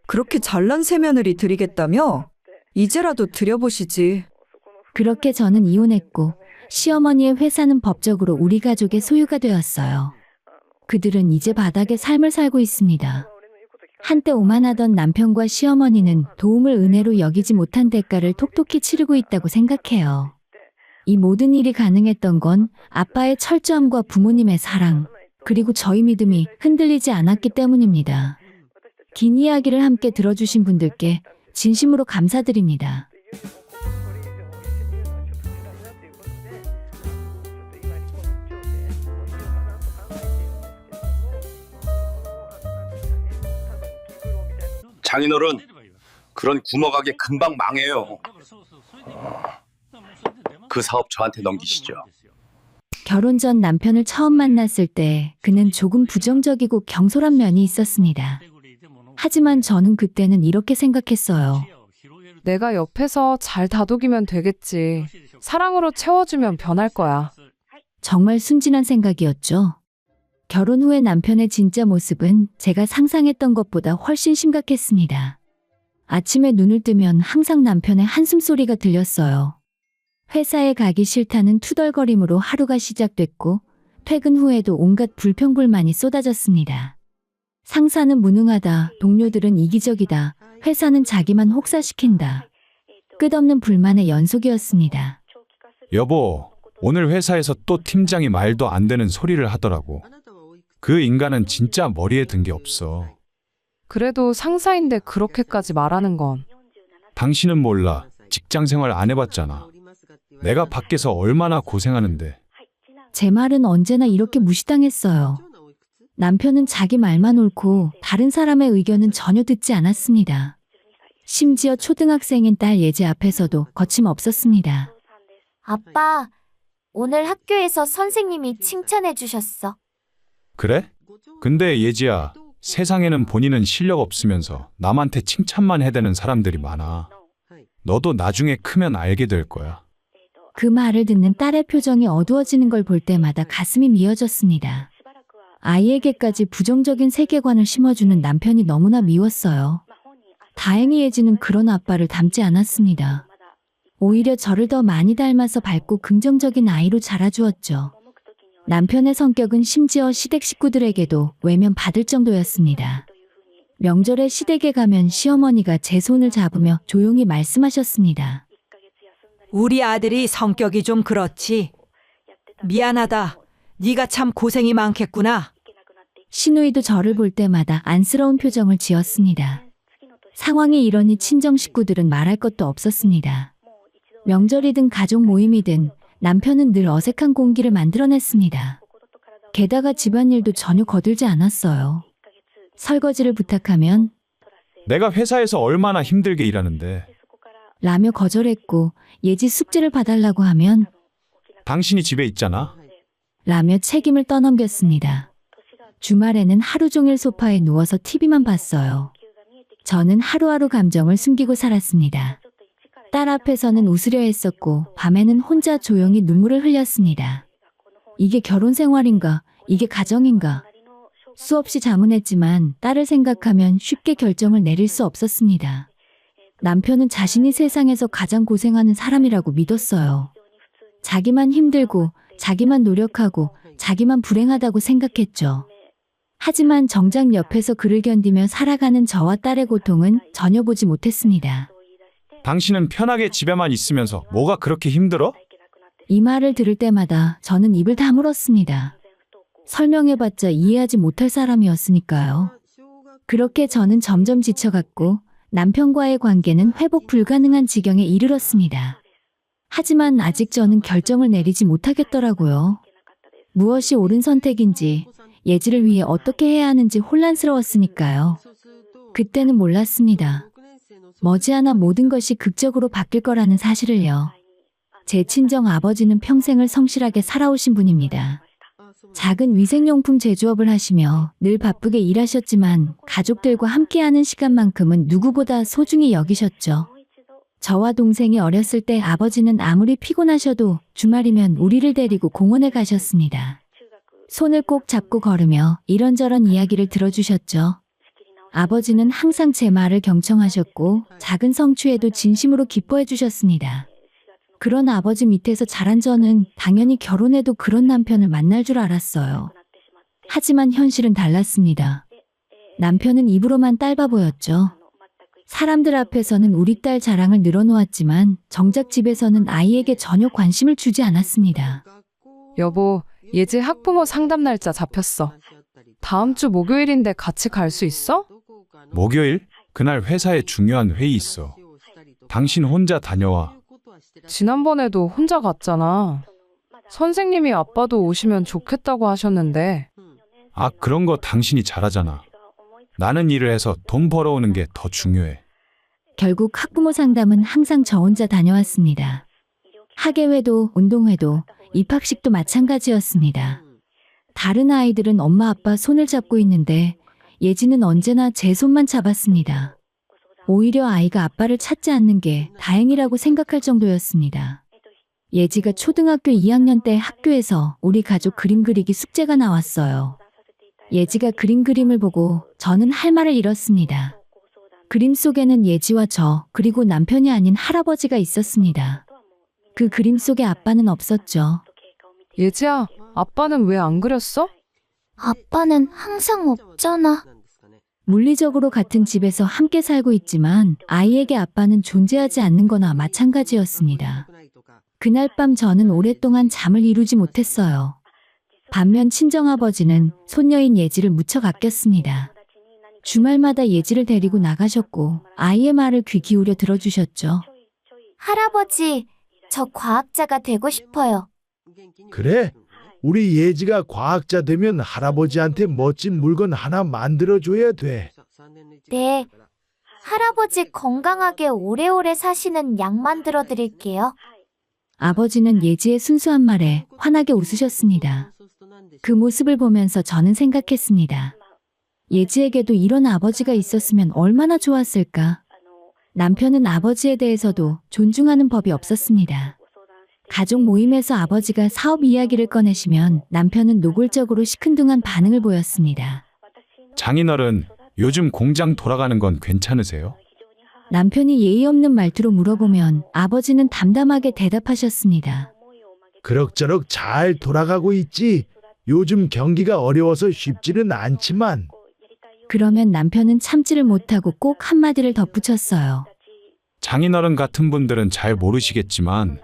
그렇게 잘난 새며느리 드리겠다며? 이제라도 드려보시지. 그렇게 저는 이혼했고 시어머니의 회사는 법적으로 우리 가족의 소유가 되었어요. 그들은 이제 바닥에 삶을 살고 있습니다. 한때 오만하던 남편과 시어머니는 도움을 은혜로 여기지 못한 대가를 톡톡히 치르고 있다고 생각해요. 이 모든 일이 가능했던 건 아빠의 철저함과 부모님의 사랑, 그리고 저희 믿음이 흔들리지 않았기 때문입니다. 긴 이야기를 함께 들어주신 분들께 진심으로 감사드립니다. 장인어른, 그런 구멍가게 금방 망해요. 그 사업 저한테 넘기시죠. 결혼 전 남편을 처음 만났을 때 그는 조금 부정적이고 경솔한 면이 있었습니다. 하지만 저는 그때는 이렇게 생각했어요. 내가 옆에서 잘 다독이면 되겠지. 사랑으로 채워주면 변할 거야. 정말 순진한 생각이었죠. 결혼 후에 남편의 진짜 모습은 제가 상상했던 것보다 훨씬 심각했습니다. 아침에 눈을 뜨면 항상 남편의 한숨소리가 들렸어요. 회사에 가기 싫다는 투덜거림으로 하루가 시작됐고 퇴근 후에도 온갖 불평불만이 쏟아졌습니다. 상사는 무능하다, 동료들은 이기적이다, 회사는 자기만 혹사시킨다. 끝없는 불만의 연속이었습니다. 여보, 오늘 회사에서 또 팀장이 말도 안 되는 소리를 하더라고. 그 인간은 진짜 머리에 든 게 없어. 그래도 상사인데 그렇게까지 말하는 건. 당신은 몰라. 직장 생활 안 해봤잖아. 내가 밖에서 얼마나 고생하는데. 제 말은 언제나 이렇게 무시당했어요. 남편은 자기 말만 옳고 다른 사람의 의견은 전혀 듣지 않았습니다. 심지어 초등학생인 딸 예지 앞에서도 거침없었습니다. 아빠, 오늘 학교에서 선생님이 칭찬해 주셨어. 그래? 근데 예지야, 세상에는 본인은 실력 없으면서 남한테 칭찬만 해대는 사람들이 많아. 너도 나중에 크면 알게 될 거야. 그 말을 듣는 딸의 표정이 어두워지는 걸 볼 때마다 가슴이 미어졌습니다. 아이에게까지 부정적인 세계관을 심어주는 남편이 너무나 미웠어요. 다행히 예지는 그런 아빠를 닮지 않았습니다. 오히려 저를 더 많이 닮아서 밝고 긍정적인 아이로 자라주었죠. 남편의 성격은 심지어 시댁 식구들에게도 외면받을 정도였습니다. 명절에 시댁에 가면 시어머니가 제 손을 잡으며 조용히 말씀하셨습니다. 우리 아들이 성격이 좀 그렇지. 미안하다. 네가 참 고생이 많겠구나. 시누이도 저를 볼 때마다 안쓰러운 표정을 지었습니다. 상황이 이러니 친정 식구들은 말할 것도 없었습니다. 명절이든 가족 모임이든 남편은 늘 어색한 공기를 만들어냈습니다. 게다가 집안일도 전혀 거들지 않았어요. 설거지를 부탁하면 내가 회사에서 얼마나 힘들게 일하는데. 라며 거절했고 예지 숙제를 봐달라고 하면 당신이 집에 있잖아. 라며 책임을 떠넘겼습니다. 주말에는 하루 종일 소파에 누워서 TV만 봤어요. 저는 하루하루 감정을 숨기고 살았습니다. 딸 앞에서는 웃으려 했었고 밤에는 혼자 조용히 눈물을 흘렸습니다. 이게 결혼 생활인가? 이게 가정인가? 수없이 자문했지만 딸을 생각하면 쉽게 결정을 내릴 수 없었습니다. 남편은 자신이 세상에서 가장 고생하는 사람이라고 믿었어요. 자기만 힘들고 자기만 노력하고 자기만 불행하다고 생각했죠. 하지만 정작 옆에서 그를 견디며 살아가는 저와 딸의 고통은 전혀 보지 못했습니다. 당신은 편하게 집에만 있으면서 뭐가 그렇게 힘들어? 이 말을 들을 때마다 저는 입을 다물었습니다. 설명해봤자 이해하지 못할 사람이었으니까요. 그렇게 저는 점점 지쳐갔고 남편과의 관계는 회복 불가능한 지경에 이르렀습니다. 하지만 아직 저는 결정을 내리지 못하겠더라고요. 무엇이 옳은 선택인지, 예지를 위해 어떻게 해야 하는지 혼란스러웠으니까요. 그때는 몰랐습니다. 머지않아 모든 것이 극적으로 바뀔 거라는 사실을요. 제 친정 아버지는 평생을 성실하게 살아오신 분입니다. 작은 위생용품 제조업을 하시며 늘 바쁘게 일하셨지만 가족들과 함께하는 시간만큼은 누구보다 소중히 여기셨죠. 저와 동생이 어렸을 때 아버지는 아무리 피곤하셔도 주말이면 우리를 데리고 공원에 가셨습니다. 손을 꼭 잡고 걸으며 이런저런 이야기를 들어주셨죠. 아버지는 항상 제 말을 경청하셨고 작은 성취에도 진심으로 기뻐해 주셨습니다. 그런 아버지 밑에서 자란 저는 당연히 결혼해도 그런 남편을 만날 줄 알았어요. 하지만 현실은 달랐습니다. 남편은 입으로만 딸바보였죠. 사람들 앞에서는 우리 딸 자랑을 늘어놓았지만 정작 집에서는 아이에게 전혀 관심을 주지 않았습니다. 여보, 예지 학부모 상담 날짜 잡혔어. 다음 주 목요일인데 같이 갈 수 있어? 목요일? 그날 회사에 중요한 회의 있어. 당신 혼자 다녀와. 지난번에도 혼자 갔잖아. 선생님이 아빠도 오시면 좋겠다고 하셨는데. 아, 그런 거 당신이 잘하잖아. 나는 일을 해서 돈 벌어오는 게 더 중요해. 결국 학부모 상담은 항상 저 혼자 다녀왔습니다. 학예회도 운동회도 입학식도 마찬가지였습니다. 다른 아이들은 엄마 아빠 손을 잡고 있는데 예지는 언제나 제 손만 잡았습니다. 오히려 아이가 아빠를 찾지 않는 게 다행이라고 생각할 정도였습니다. 예지가 초등학교 2학년 때 학교에서 우리 가족 그림 그리기 숙제가 나왔어요. 예지가 그린 그림을 보고 저는 할 말을 잃었습니다. 그림 속에는 예지와 저 그리고 남편이 아닌 할아버지가 있었습니다. 그 그림 속에 아빠는 없었죠. 예지야, 아빠는 왜 안 그렸어? 아빠는 항상 없잖아. 물리적으로 같은 집에서 함께 살고 있지만 아이에게 아빠는 존재하지 않는 거나 마찬가지였습니다. 그날 밤 저는 오랫동안 잠을 이루지 못했어요. 반면 친정아버지는 손녀인 예지를 무척 아꼈습니다. 주말마다 예지를 데리고 나가셨고 아이의 말을 귀 기울여 들어주셨죠. 할아버지, 저 과학자가 되고 싶어요. 그래? 우리 예지가 과학자 되면 할아버지한테 멋진 물건 하나 만들어줘야 돼. 네. 할아버지 건강하게 오래오래 사시는 약 만들어 드릴게요. 아버지는 예지의 순수한 말에 환하게 웃으셨습니다. 그 모습을 보면서 저는 생각했습니다. 예지에게도 이런 아버지가 있었으면 얼마나 좋았을까. 남편은 아버지에 대해서도 존중하는 법이 없었습니다. 가족 모임에서 아버지가 사업 이야기를 꺼내시면 남편은 노골적으로 시큰둥한 반응을 보였습니다. 장인어른, 요즘 공장 돌아가는 건 괜찮으세요? 남편이 예의 없는 말투로 물어보면 아버지는 담담하게 대답하셨습니다. 그럭저럭 잘 돌아가고 있지. 요즘 경기가 어려워서 쉽지는 않지만. 그러면 남편은 참지를 못하고 꼭 한마디를 덧붙였어요. 장인어른 같은 분들은 잘 모르시겠지만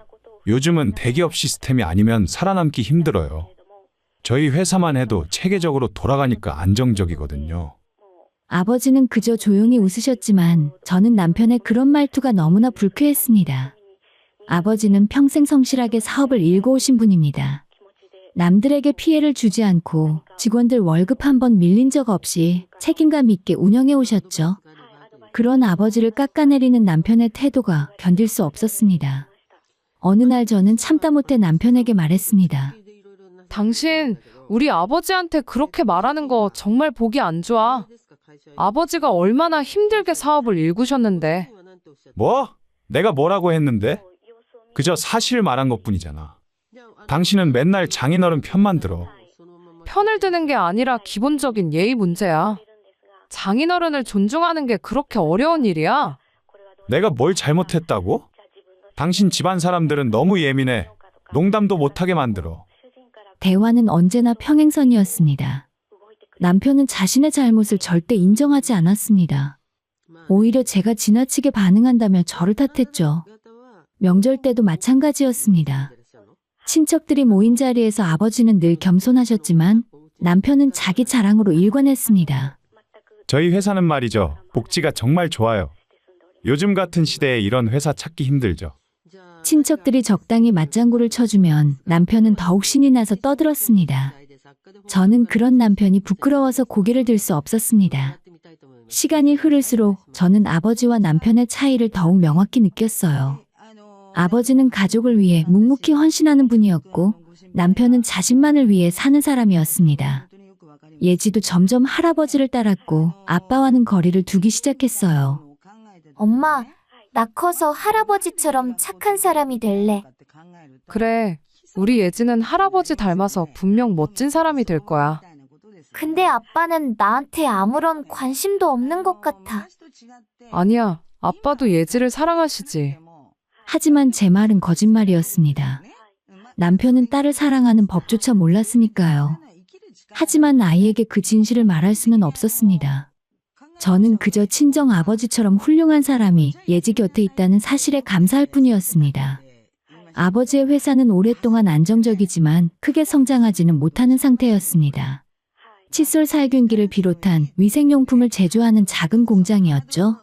요즘은 대기업 시스템이 아니면 살아남기 힘들어요. 저희 회사만 해도 체계적으로 돌아가니까 안정적이거든요. 아버지는 그저 조용히 웃으셨지만 저는 남편의 그런 말투가 너무나 불쾌했습니다. 아버지는 평생 성실하게 사업을 일궈 오신 분입니다. 남들에게 피해를 주지 않고 직원들 월급 한 번 밀린 적 없이 책임감 있게 운영해 오셨죠. 그런 아버지를 깎아내리는 남편의 태도가 견딜 수 없었습니다. 어느 날 저는 참다 못해 남편에게 말했습니다. 당신, 우리 아버지한테 그렇게 말하는 거 정말 보기 안 좋아. 아버지가 얼마나 힘들게 사업을 일구셨는데. 뭐? 내가 뭐라고 했는데? 그저 사실 말한 것뿐이잖아. 당신은 맨날 장인어른 편만 들어. 편을 드는 게 아니라 기본적인 예의 문제야. 장인어른을 존중하는 게 그렇게 어려운 일이야? 내가 뭘 잘못했다고? 당신 집안 사람들은 너무 예민해. 농담도 못하게 만들어. 대화는 언제나 평행선이었습니다. 남편은 자신의 잘못을 절대 인정하지 않았습니다. 오히려 제가 지나치게 반응한다며 저를 탓했죠. 명절 때도 마찬가지였습니다. 친척들이 모인 자리에서 아버지는 늘 겸손하셨지만 남편은 자기 자랑으로 일관했습니다. 저희 회사는 말이죠. 복지가 정말 좋아요. 요즘 같은 시대에 이런 회사 찾기 힘들죠. 친척들이 적당히 맞장구를 쳐주면 남편은 더욱 신이 나서 떠들었습니다. 저는 그런 남편이 부끄러워서 고개를 들 수 없었습니다. 시간이 흐를수록 저는 아버지와 남편의 차이를 더욱 명확히 느꼈어요. 아버지는 가족을 위해 묵묵히 헌신하는 분이었고 남편은 자신만을 위해 사는 사람이었습니다. 예지도 점점 할아버지를 따랐고 아빠와는 거리를 두기 시작했어요. 엄마, 나 커서 할아버지처럼 착한 사람이 될래. 그래, 우리 예지는 할아버지 닮아서 분명 멋진 사람이 될 거야. 근데 아빠는 나한테 아무런 관심도 없는 것 같아. 아니야, 아빠도 예지를 사랑하시지. 하지만 제 말은 거짓말이었습니다. 남편은 딸을 사랑하는 법조차 몰랐으니까요. 하지만 아이에게 그 진실을 말할 수는 없었습니다. 저는 그저 친정 아버지처럼 훌륭한 사람이 예지 곁에 있다는 사실에 감사할 뿐이었습니다. 아버지의 회사는 오랫동안 안정적이지만 크게 성장하지는 못하는 상태였습니다. 칫솔 살균기를 비롯한 위생용품을 제조하는 작은 공장이었죠.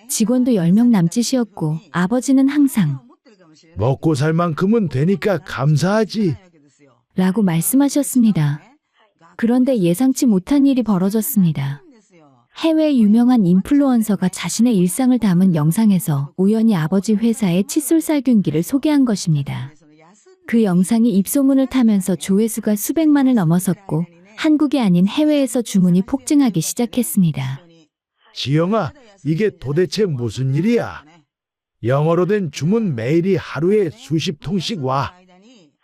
직원도 10명 남짓이었고 아버지는 항상 먹고 살 만큼은 되니까 감사하지. 라고 말씀하셨습니다. 그런데 예상치 못한 일이 벌어졌습니다. 해외 유명한 인플루언서가 자신의 일상을 담은 영상에서 우연히 아버지 회사의 칫솔 살균기를 소개한 것입니다. 그 영상이 입소문을 타면서 조회수가 수백만을 넘어섰고 한국이 아닌 해외에서 주문이 폭증하기 시작했습니다. 지영아, 이게 도대체 무슨 일이야? 영어로 된 주문 메일이 하루에 수십 통씩 와.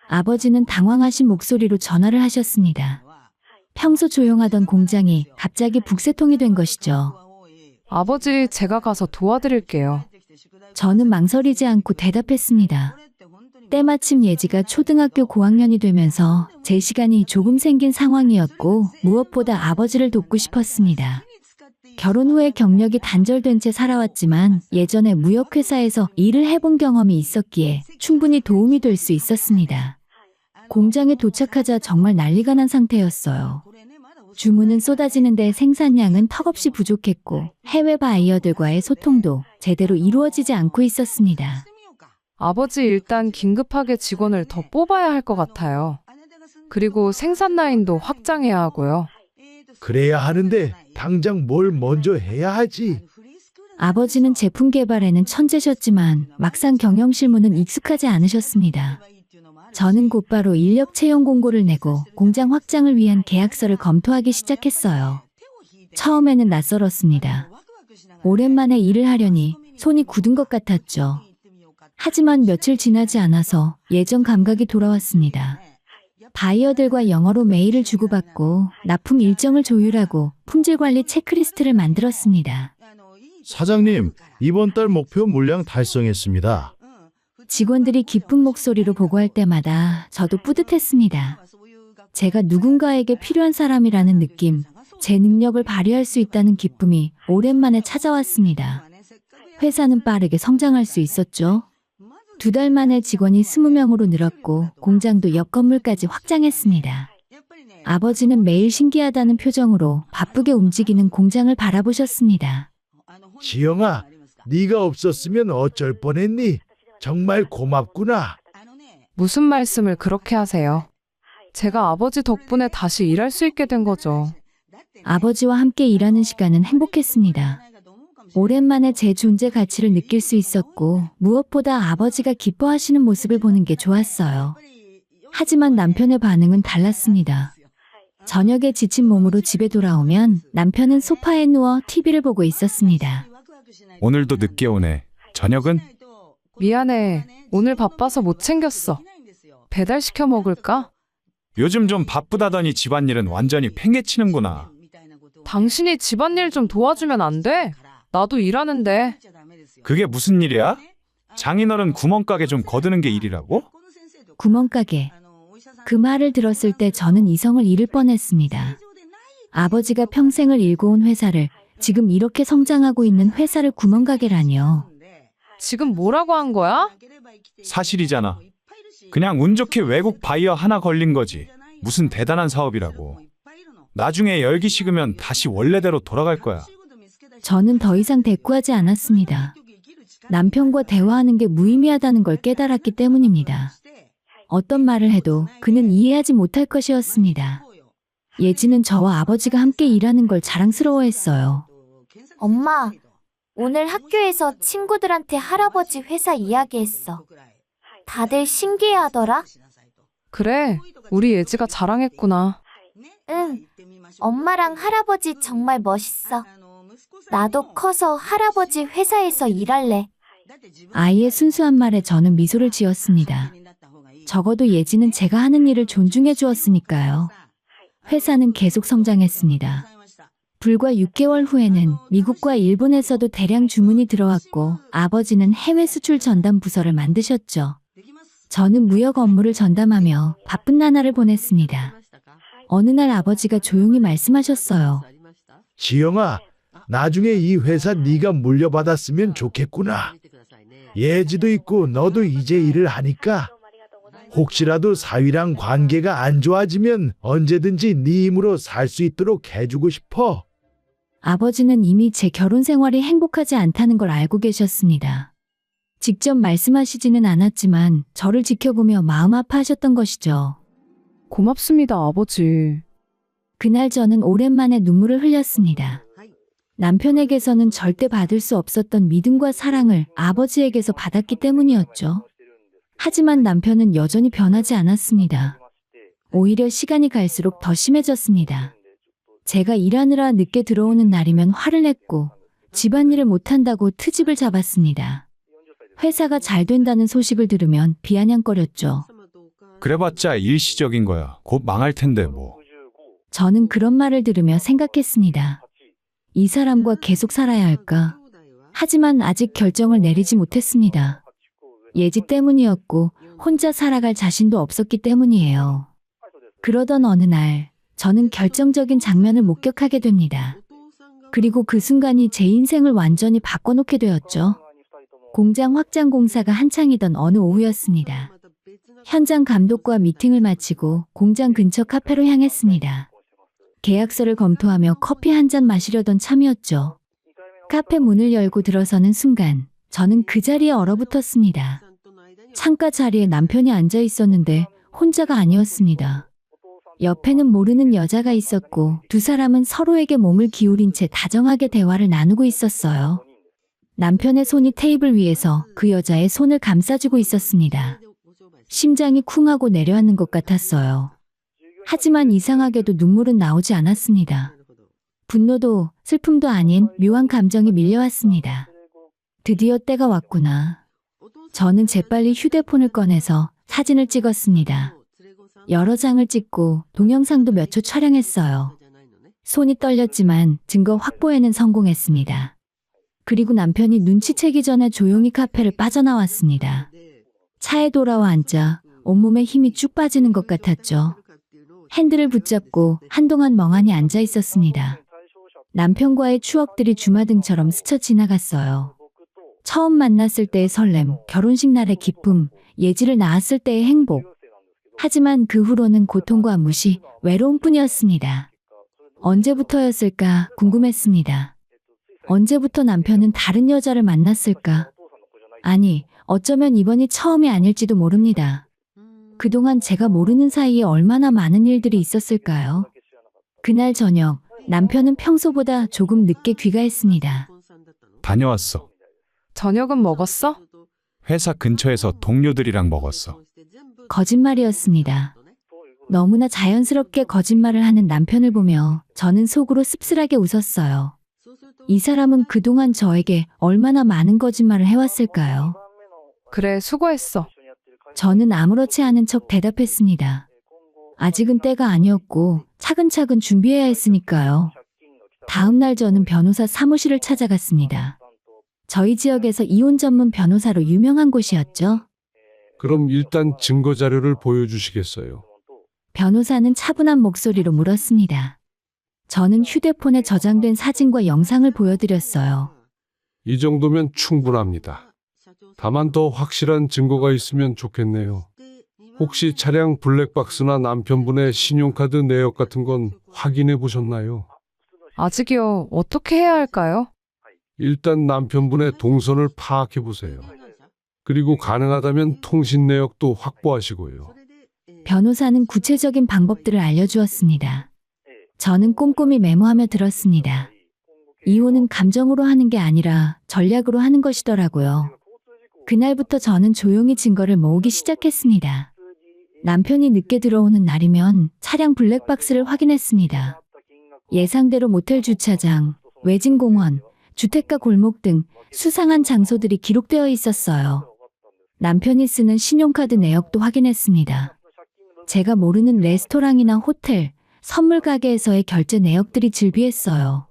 아버지는 당황하신 목소리로 전화를 하셨습니다. 평소 조용하던 공장이 갑자기 북새통이 된 것이죠. 아버지, 제가 가서 도와드릴게요. 저는 망설이지 않고 대답했습니다. 때마침 예지가 초등학교 고학년이 되면서 제 시간이 조금 생긴 상황이었고 무엇보다 아버지를 돕고 싶었습니다. 결혼 후에 경력이 단절된 채 살아왔지만 예전에 무역회사에서 일을 해본 경험이 있었기에 충분히 도움이 될 수 있었습니다. 공장에 도착하자 정말 난리가 난 상태였어요. 주문은 쏟아지는데 생산량은 턱없이 부족했고 해외 바이어들과의 소통도 제대로 이루어지지 않고 있었습니다. 아버지, 일단 긴급하게 직원을 더 뽑아야 할 것 같아요. 그리고 생산 라인도 확장해야 하고요. 그래야 하는데 당장 뭘 먼저 해야 하지? 아버지는 제품 개발에는 천재셨지만 막상 경영 실무는 익숙하지 않으셨습니다. 저는 곧바로 인력 채용 공고를 내고 공장 확장을 위한 계약서를 검토하기 시작했어요. 처음에는 낯설었습니다. 오랜만에 일을 하려니 손이 굳은 것 같았죠. 하지만 며칠 지나지 않아서 예전 감각이 돌아왔습니다. 바이어들과 영어로 메일을 주고받고 납품 일정을 조율하고 품질 관리 체크리스트를 만들었습니다. 사장님, 이번 달 목표 물량 달성했습니다. 직원들이 기쁜 목소리로 보고할 때마다 저도 뿌듯했습니다. 제가 누군가에게 필요한 사람이라는 느낌, 제 능력을 발휘할 수 있다는 기쁨이 오랜만에 찾아왔습니다. 회사는 빠르게 성장할 수 있었죠. 2달 만에 직원이 20명으로 늘었고 공장도 옆 건물까지 확장했습니다. 아버지는 매일 신기하다는 표정으로 바쁘게 움직이는 공장을 바라보셨습니다. 지영아, 네가 없었으면 어쩔 뻔했니? 정말 고맙구나. 무슨 말씀을 그렇게 하세요? 제가 아버지 덕분에 다시 일할 수 있게 된 거죠. 아버지와 함께 일하는 시간은 행복했습니다. 오랜만에 제 존재 가치를 느낄 수 있었고 무엇보다 아버지가 기뻐하시는 모습을 보는 게 좋았어요. 하지만 남편의 반응은 달랐습니다. 저녁에 지친 몸으로 집에 돌아오면 남편은 소파에 누워 TV를 보고 있었습니다. 오늘도 늦게 오네. 저녁은? 미안해. 오늘 바빠서 못 챙겼어. 배달시켜 먹을까? 요즘 좀 바쁘다더니 집안일은 완전히 팽개치는구나. 당신이 집안일 좀 도와주면 안 돼? 나도 일하는데. 그게 무슨 일이야? 장인어른 구멍가게 좀 거드는 게 일이라고? 구멍가게. 그 말을 들었을 때 저는 이성을 잃을 뻔했습니다. 아버지가 평생을 일궈온 회사를 지금 이렇게 성장하고 있는 회사를 구멍가게라니요. 지금 뭐라고 한 거야? 사실이잖아. 그냥 운 좋게 외국 바이어 하나 걸린 거지. 무슨 대단한 사업이라고. 나중에 열기 식으면 다시 원래대로 돌아갈 거야. 저는 더 이상 대꾸하지 않았습니다. 남편과 대화하는 게 무의미하다는 걸 깨달았기 때문입니다. 어떤 말을 해도 그는 이해하지 못할 것이었습니다. 예지는 저와 아버지가 함께 일하는 걸 자랑스러워했어요. 엄마, 오늘 학교에서 친구들한테 할아버지 회사 이야기했어. 다들 신기해하더라? 그래, 우리 예지가 자랑했구나. 응, 엄마랑 할아버지 정말 멋있어. 나도 커서 할아버지 회사에서 일할래. 아이의 순수한 말에 저는 미소를 지었습니다. 적어도 예지는 제가 하는 일을 존중해 주었으니까요. 회사는 계속 성장했습니다. 불과 6개월 후에는 미국과 일본에서도 대량 주문이 들어왔고 아버지는 해외 수출 전담 부서를 만드셨죠. 저는 무역 업무를 전담하며 바쁜 나날을 보냈습니다. 어느 날 아버지가 조용히 말씀하셨어요. 지영아, 나중에 이 회사 네가 물려받았으면 좋겠구나. 예지도 있고 너도 이제 일을 하니까 혹시라도 사위랑 관계가 안 좋아지면 언제든지 네 힘으로 살 수 있도록 해주고 싶어. 아버지는 이미 제 결혼 생활이 행복하지 않다는 걸 알고 계셨습니다. 직접 말씀하시지는 않았지만 저를 지켜보며 마음 아파하셨던 것이죠. 고맙습니다, 아버지. 그날 저는 오랜만에 눈물을 흘렸습니다. 남편에게서는 절대 받을 수 없었던 믿음과 사랑을 아버지에게서 받았기 때문이었죠. 하지만 남편은 여전히 변하지 않았습니다. 오히려 시간이 갈수록 더 심해졌습니다. 제가 일하느라 늦게 들어오는 날이면 화를 냈고 집안일을 못한다고 트집을 잡았습니다. 회사가 잘 된다는 소식을 들으면 비아냥거렸죠. 그래봤자 일시적인 거야. 곧 망할 텐데 뭐. 저는 그런 말을 들으며 생각했습니다. 이 사람과 계속 살아야 할까? 하지만 아직 결정을 내리지 못했습니다. 예지 때문이었고 혼자 살아갈 자신도 없었기 때문이에요. 그러던 어느 날 저는 결정적인 장면을 목격하게 됩니다. 그리고 그 순간이 제 인생을 완전히 바꿔놓게 되었죠. 공장 확장 공사가 한창이던 어느 오후였습니다. 현장 감독과 미팅을 마치고 공장 근처 카페로 향했습니다. 계약서를 검토하며 커피 한 잔 마시려던 참이었죠. 카페 문을 열고 들어서는 순간 저는 그 자리에 얼어붙었습니다. 창가 자리에 남편이 앉아 있었는데 혼자가 아니었습니다. 옆에는 모르는 여자가 있었고 두 사람은 서로에게 몸을 기울인 채 다정하게 대화를 나누고 있었어요. 남편의 손이 테이블 위에서 그 여자의 손을 감싸주고 있었습니다. 심장이 쿵하고 내려앉는 것 같았어요. 하지만 이상하게도 눈물은 나오지 않았습니다. 분노도 슬픔도 아닌 묘한 감정이 밀려왔습니다. 드디어 때가 왔구나. 저는 재빨리 휴대폰을 꺼내서 사진을 찍었습니다. 여러 장을 찍고 동영상도 몇 초 촬영했어요. 손이 떨렸지만 증거 확보에는 성공했습니다. 그리고 남편이 눈치채기 전에 조용히 카페를 빠져나왔습니다. 차에 돌아와 앉자 온몸에 힘이 쭉 빠지는 것 같았죠. 핸들을 붙잡고 한동안 멍하니 앉아 있었습니다. 남편과의 추억들이 주마등처럼 스쳐 지나갔어요. 처음 만났을 때의 설렘, 결혼식 날의 기쁨, 예지를 낳았을 때의 행복. 하지만 그 후로는 고통과 무시, 외로움뿐이었습니다. 언제부터였을까 궁금했습니다. 언제부터 남편은 다른 여자를 만났을까? 아니, 어쩌면 이번이 처음이 아닐지도 모릅니다. 그동안 제가 모르는 사이에 얼마나 많은 일들이 있었을까요? 그날 저녁, 남편은 평소보다 조금 늦게 귀가했습니다. 다녀왔어. 저녁은 먹었어? 회사 근처에서 동료들이랑 먹었어. 거짓말이었습니다. 너무나 자연스럽게 거짓말을 하는 남편을 보며 저는 속으로 씁쓸하게 웃었어요. 이 사람은 그동안 저에게 얼마나 많은 거짓말을 해왔을까요? 그래, 수고했어. 저는 아무렇지 않은 척 대답했습니다. 아직은 때가 아니었고 차근차근 준비해야 했으니까요. 다음 날 저는 변호사 사무실을 찾아갔습니다. 저희 지역에서 이혼 전문 변호사로 유명한 곳이었죠. 그럼 일단 증거 자료를 보여주시겠어요? 변호사는 차분한 목소리로 물었습니다. 저는 휴대폰에 저장된 사진과 영상을 보여드렸어요. 이 정도면 충분합니다. 다만 더 확실한 증거가 있으면 좋겠네요. 혹시 차량 블랙박스나 남편분의 신용카드 내역 같은 건 확인해 보셨나요? 아직이요. 어떻게 해야 할까요? 일단 남편분의 동선을 파악해 보세요. 그리고 가능하다면 통신 내역도 확보하시고요. 변호사는 구체적인 방법들을 알려주었습니다. 저는 꼼꼼히 메모하며 들었습니다. 이혼은 감정으로 하는 게 아니라 전략으로 하는 것이더라고요. 그날부터 저는 조용히 증거를 모으기 시작했습니다. 남편이 늦게 들어오는 날이면 차량 블랙박스를 확인했습니다. 예상대로 모텔 주차장, 외진 공원, 주택가 골목 등 수상한 장소들이 기록되어 있었어요. 남편이 쓰는 신용카드 내역도 확인했습니다. 제가 모르는 레스토랑이나 호텔, 선물 가게에서의 결제 내역들이 즐비했어요.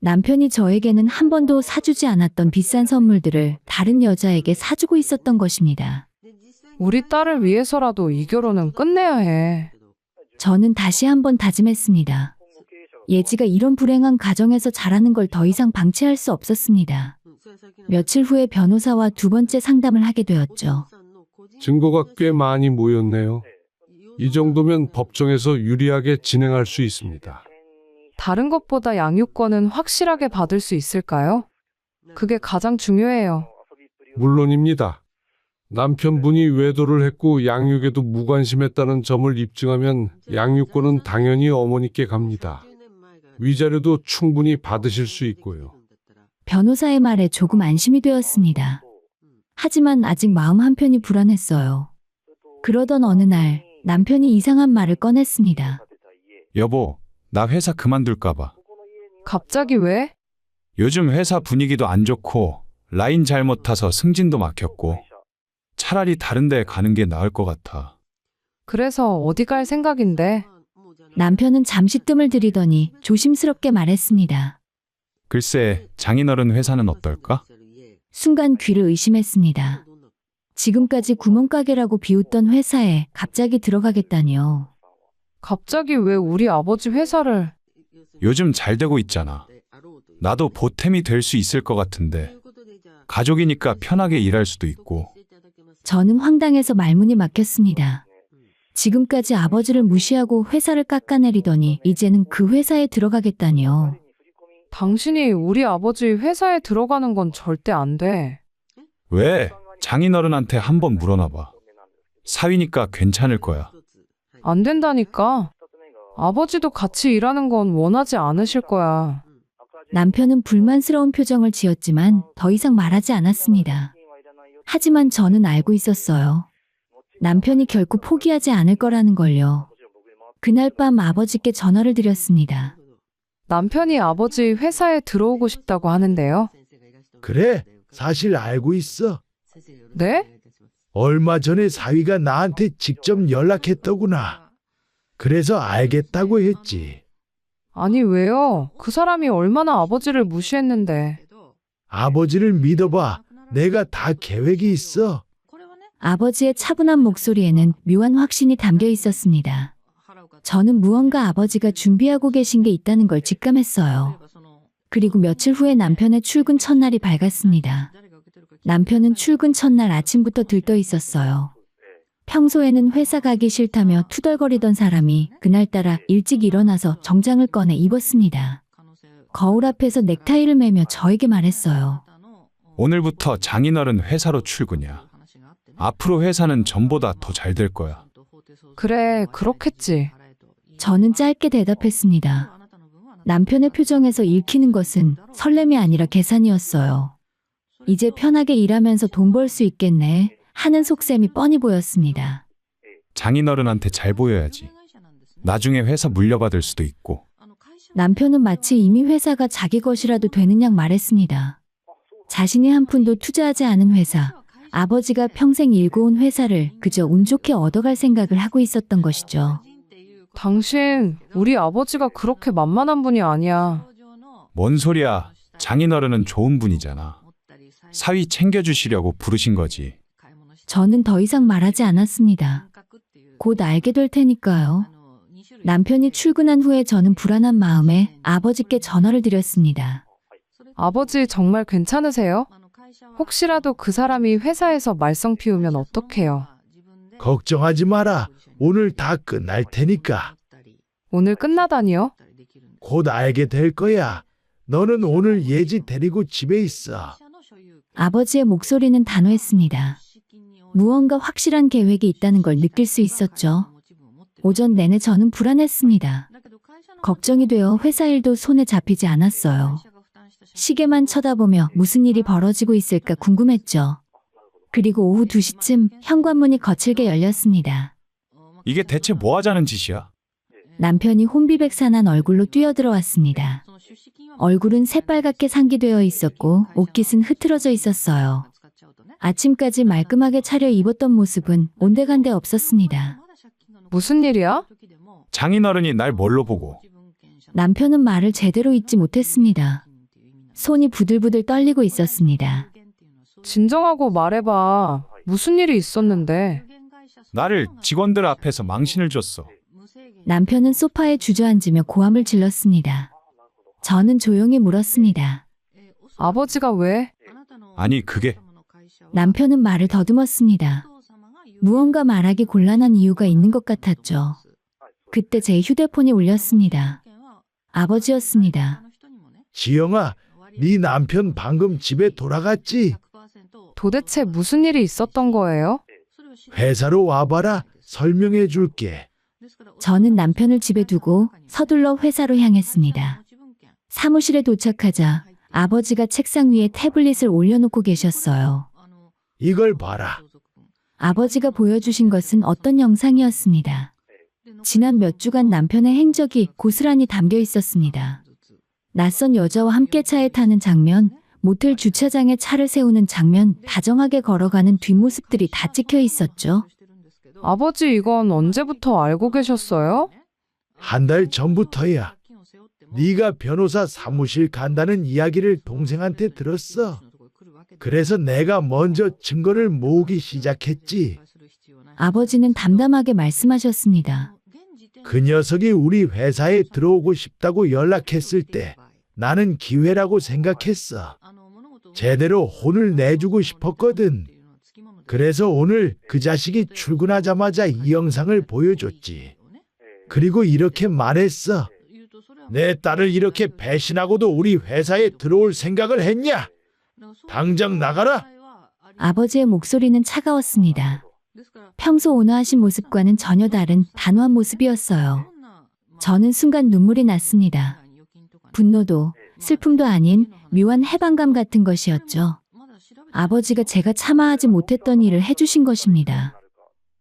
남편이 저에게는 한 번도 사주지 않았던 비싼 선물들을 다른 여자에게 사주고 있었던 것입니다. 우리 딸을 위해서라도 이 결혼은 끝내야 해. 저는 다시 한번 다짐했습니다. 예지가 이런 불행한 가정에서 자라는 걸 더 이상 방치할 수 없었습니다. 며칠 후에 변호사와 두 번째 상담을 하게 되었죠. 증거가 꽤 많이 모였네요. 이 정도면 법정에서 유리하게 진행할 수 있습니다. 다른 것보다 양육권은 확실하게 받을 수 있을까요? 그게 가장 중요해요. 물론입니다. 남편분이 외도를 했고 양육에도 무관심했다는 점을 입증하면 양육권은 당연히 어머니께 갑니다. 위자료도 충분히 받으실 수 있고요. 변호사의 말에 조금 안심이 되었습니다. 하지만 아직 마음 한편이 불안했어요. 그러던 어느 날 남편이 이상한 말을 꺼냈습니다. 여보, 나 회사 그만둘까봐. 갑자기 왜? 요즘 회사 분위기도 안 좋고 라인 잘못 타서 승진도 막혔고 차라리 다른 데 가는 게 나을 것 같아. 그래서 어디 갈 생각인데? 남편은 잠시 뜸을 들이더니 조심스럽게 말했습니다. 글쎄, 장인어른 회사는 어떨까? 순간 귀를 의심했습니다. 지금까지 구멍가게라고 비웃던 회사에 갑자기 들어가겠다니요. 갑자기 왜 우리 아버지 회사를... 요즘 잘 되고 있잖아. 나도 보탬이 될 수 있을 것 같은데. 가족이니까 편하게 일할 수도 있고. 저는 황당해서 말문이 막혔습니다. 지금까지 아버지를 무시하고 회사를 깎아내리더니 이제는 그 회사에 들어가겠다니요. 당신이 우리 아버지 회사에 들어가는 건 절대 안 돼. 왜? 장인어른한테 한번 물어놔봐. 사위니까 괜찮을 거야. 안 된다니까. 아버지도 같이 일하는 건 원하지 않으실 거야. 남편은 불만스러운 표정을 지었지만 더 이상 말하지 않았습니다. 하지만 저는 알고 있었어요. 남편이 결코 포기하지 않을 거라는 걸요. 그날 밤 아버지께 전화를 드렸습니다. 남편이 아버지 회사에 들어오고 싶다고 하는데요. 그래, 사실 알고 있어. 네? 얼마 전에 사위가 나한테 직접 연락했더구나. 그래서 알겠다고 했지. 아니 왜요? 그 사람이 얼마나 아버지를 무시했는데. 아버지를 믿어봐. 내가 다 계획이 있어. 아버지의 차분한 목소리에는 묘한 확신이 담겨 있었습니다. 저는 무언가 아버지가 준비하고 계신 게 있다는 걸 직감했어요. 그리고 며칠 후에 남편의 출근 첫날이 밝았습니다. 남편은 출근 첫날 아침부터 들떠 있었어요. 평소에는 회사 가기 싫다며 투덜거리던 사람이 그날따라 일찍 일어나서 정장을 꺼내 입었습니다. 거울 앞에서 넥타이를 매며 저에게 말했어요. 오늘부터 장인어른 회사로 출근이야. 앞으로 회사는 전보다 더 잘 될 거야. 그래, 그렇겠지. 저는 짧게 대답했습니다. 남편의 표정에서 읽히는 것은 설렘이 아니라 계산이었어요. 이제 편하게 일하면서 돈 벌 수 있겠네 하는 속셈이 뻔히 보였습니다. 장인어른한테 잘 보여야지. 나중에 회사 물려받을 수도 있고. 남편은 마치 이미 회사가 자기 것이라도 되는 양 말했습니다. 자신이 한 푼도 투자하지 않은 회사, 아버지가 평생 일궈온 회사를 그저 운 좋게 얻어갈 생각을 하고 있었던 것이죠. 당신, 우리 아버지가 그렇게 만만한 분이 아니야. 뭔 소리야. 장인어른은 좋은 분이잖아. 사위 챙겨주시려고 부르신 거지. 저는 더 이상 말하지 않았습니다. 곧 알게 될 테니까요. 남편이 출근한 후에 저는 불안한 마음에 아버지께 전화를 드렸습니다. 아버지 정말 괜찮으세요? 혹시라도 그 사람이 회사에서 말썽 피우면 어떡해요? 걱정하지 마라. 오늘 다 끝날 테니까. 오늘 끝나다니요? 곧 알게 될 거야. 너는 오늘 예지 데리고 집에 있어. 아버지의 목소리는 단호했습니다. 무언가 확실한 계획이 있다는 걸 느낄 수 있었죠. 오전 내내 저는 불안했습니다. 걱정이 되어 회사 일도 손에 잡히지 않았어요. 시계만 쳐다보며 무슨 일이 벌어지고 있을까 궁금했죠. 그리고 오후 2시쯤 현관문이 거칠게 열렸습니다. 이게 대체 뭐 하자는 짓이야? 남편이 혼비백산한 얼굴로 뛰어들어왔습니다. 얼굴은 새빨갛게 상기되어 있었고 옷깃은 흐트러져 있었어요. 아침까지 말끔하게 차려 입었던 모습은 온데간데 없었습니다. 무슨 일이야? 장인어른이 날 뭘로 보고. 남편은 말을 제대로 잇지 못했습니다. 손이 부들부들 떨리고 있었습니다. 진정하고 말해봐. 무슨 일이 있었는데? 나를 직원들 앞에서 망신을 줬어. 남편은 소파에 주저앉으며 고함을 질렀습니다. 저는 조용히 물었습니다. 아버지가 왜? 아니 그게 남편은 말을 더듬었습니다. 무언가 말하기 곤란한 이유가 있는 것 같았죠. 그때 제 휴대폰이 울렸습니다. 아버지였습니다. 지영아, 네 남편 방금 집에 돌아갔지? 도대체 무슨 일이 있었던 거예요? 회사로 와봐라. 설명해 줄게. 저는 남편을 집에 두고 서둘러 회사로 향했습니다. 사무실에 도착하자 아버지가 책상 위에 태블릿을 올려놓고 계셨어요. 이걸 봐라. 아버지가 보여주신 것은 어떤 영상이었습니다. 지난 몇 주간 남편의 행적이 고스란히 담겨 있었습니다. 낯선 여자와 함께 차에 타는 장면, 모텔 주차장에 차를 세우는 장면, 다정하게 걸어가는 뒷모습들이 다 찍혀 있었죠. 아버지 이건 언제부터 알고 계셨어요? 한 달 전부터야. 네가 변호사 사무실 간다는 이야기를 동생한테 들었어. 그래서 내가 먼저 증거를 모으기 시작했지. 아버지는 담담하게 말씀하셨습니다. 그 녀석이 우리 회사에 들어오고 싶다고 연락했을 때 나는 기회라고 생각했어. 제대로 혼을 내주고 싶었거든. 그래서 오늘 그 자식이 출근하자마자 이 영상을 보여줬지. 그리고 이렇게 말했어. 내 딸을 이렇게 배신하고도 우리 회사에 들어올 생각을 했냐? 당장 나가라! 아버지의 목소리는 차가웠습니다. 평소 온화하신 모습과는 전혀 다른 단호한 모습이었어요. 저는 순간 눈물이 났습니다. 분노도 슬픔도 아닌 묘한 해방감 같은 것이었죠. 아버지가 제가 참아하지 못했던 일을 해주신 것입니다.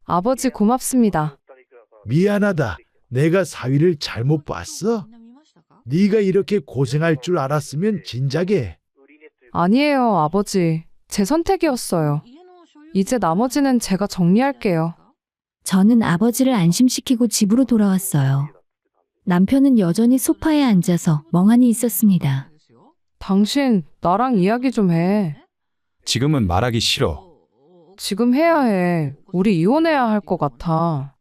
아버지 고맙습니다. 미안하다. 내가 사위를 잘못 봤어? 네가 이렇게 고생할 줄 알았으면 진작에. 아니에요, 아버지. 제 선택이었어요. 이제 나머지는 제가 정리할게요. 저는 아버지를 안심시키고 집으로 돌아왔어요. 남편은 여전히 소파에 앉아서 멍하니 있었습니다. 당신, 나랑 이야기 좀 해. 지금은 말하기 싫어. 지금 해야 해. 우리 이혼해야 할 것 같아.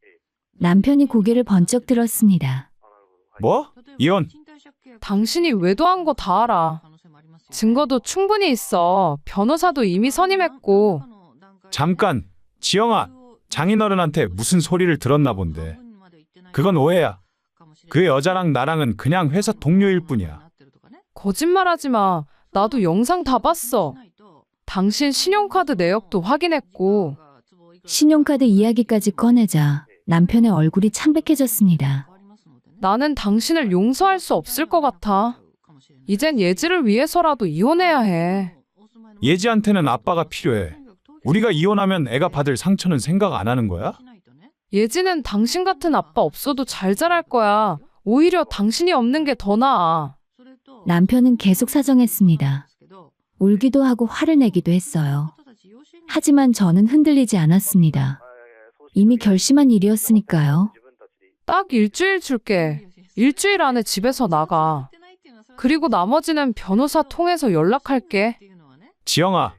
남편이 고개를 번쩍 들었습니다. 뭐? 이혼? 당신이 외도한 거 다 알아. 증거도 충분히 있어. 변호사도 이미 선임했고. 잠깐, 지영아, 장인어른한테 무슨 소리를 들었나 본데. 그건 오해야. 그 여자랑 나랑은 그냥 회사 동료일 뿐이야. 거짓말하지 마. 나도 영상 다 봤어. 당신 신용카드 내역도 확인했고. 신용카드 이야기까지 꺼내자 남편의 얼굴이 창백해졌습니다. 나는 당신을 용서할 수 없을 것 같아. 이젠 예지를 위해서라도 이혼해야 해. 예지한테는 아빠가 필요해. 우리가 이혼하면 애가 받을 상처는 생각 안 하는 거야? 예지는 당신 같은 아빠 없어도 잘 자랄 거야. 오히려 당신이 없는 게 더 나아. 남편은 계속 사정했습니다. 울기도 하고 화를 내기도 했어요. 하지만 저는 흔들리지 않았습니다. 이미 결심한 일이었으니까요. 딱 일주일 줄게. 일주일 안에 집에서 나가. 그리고 나머지는 변호사 통해서 연락할게. 지영아,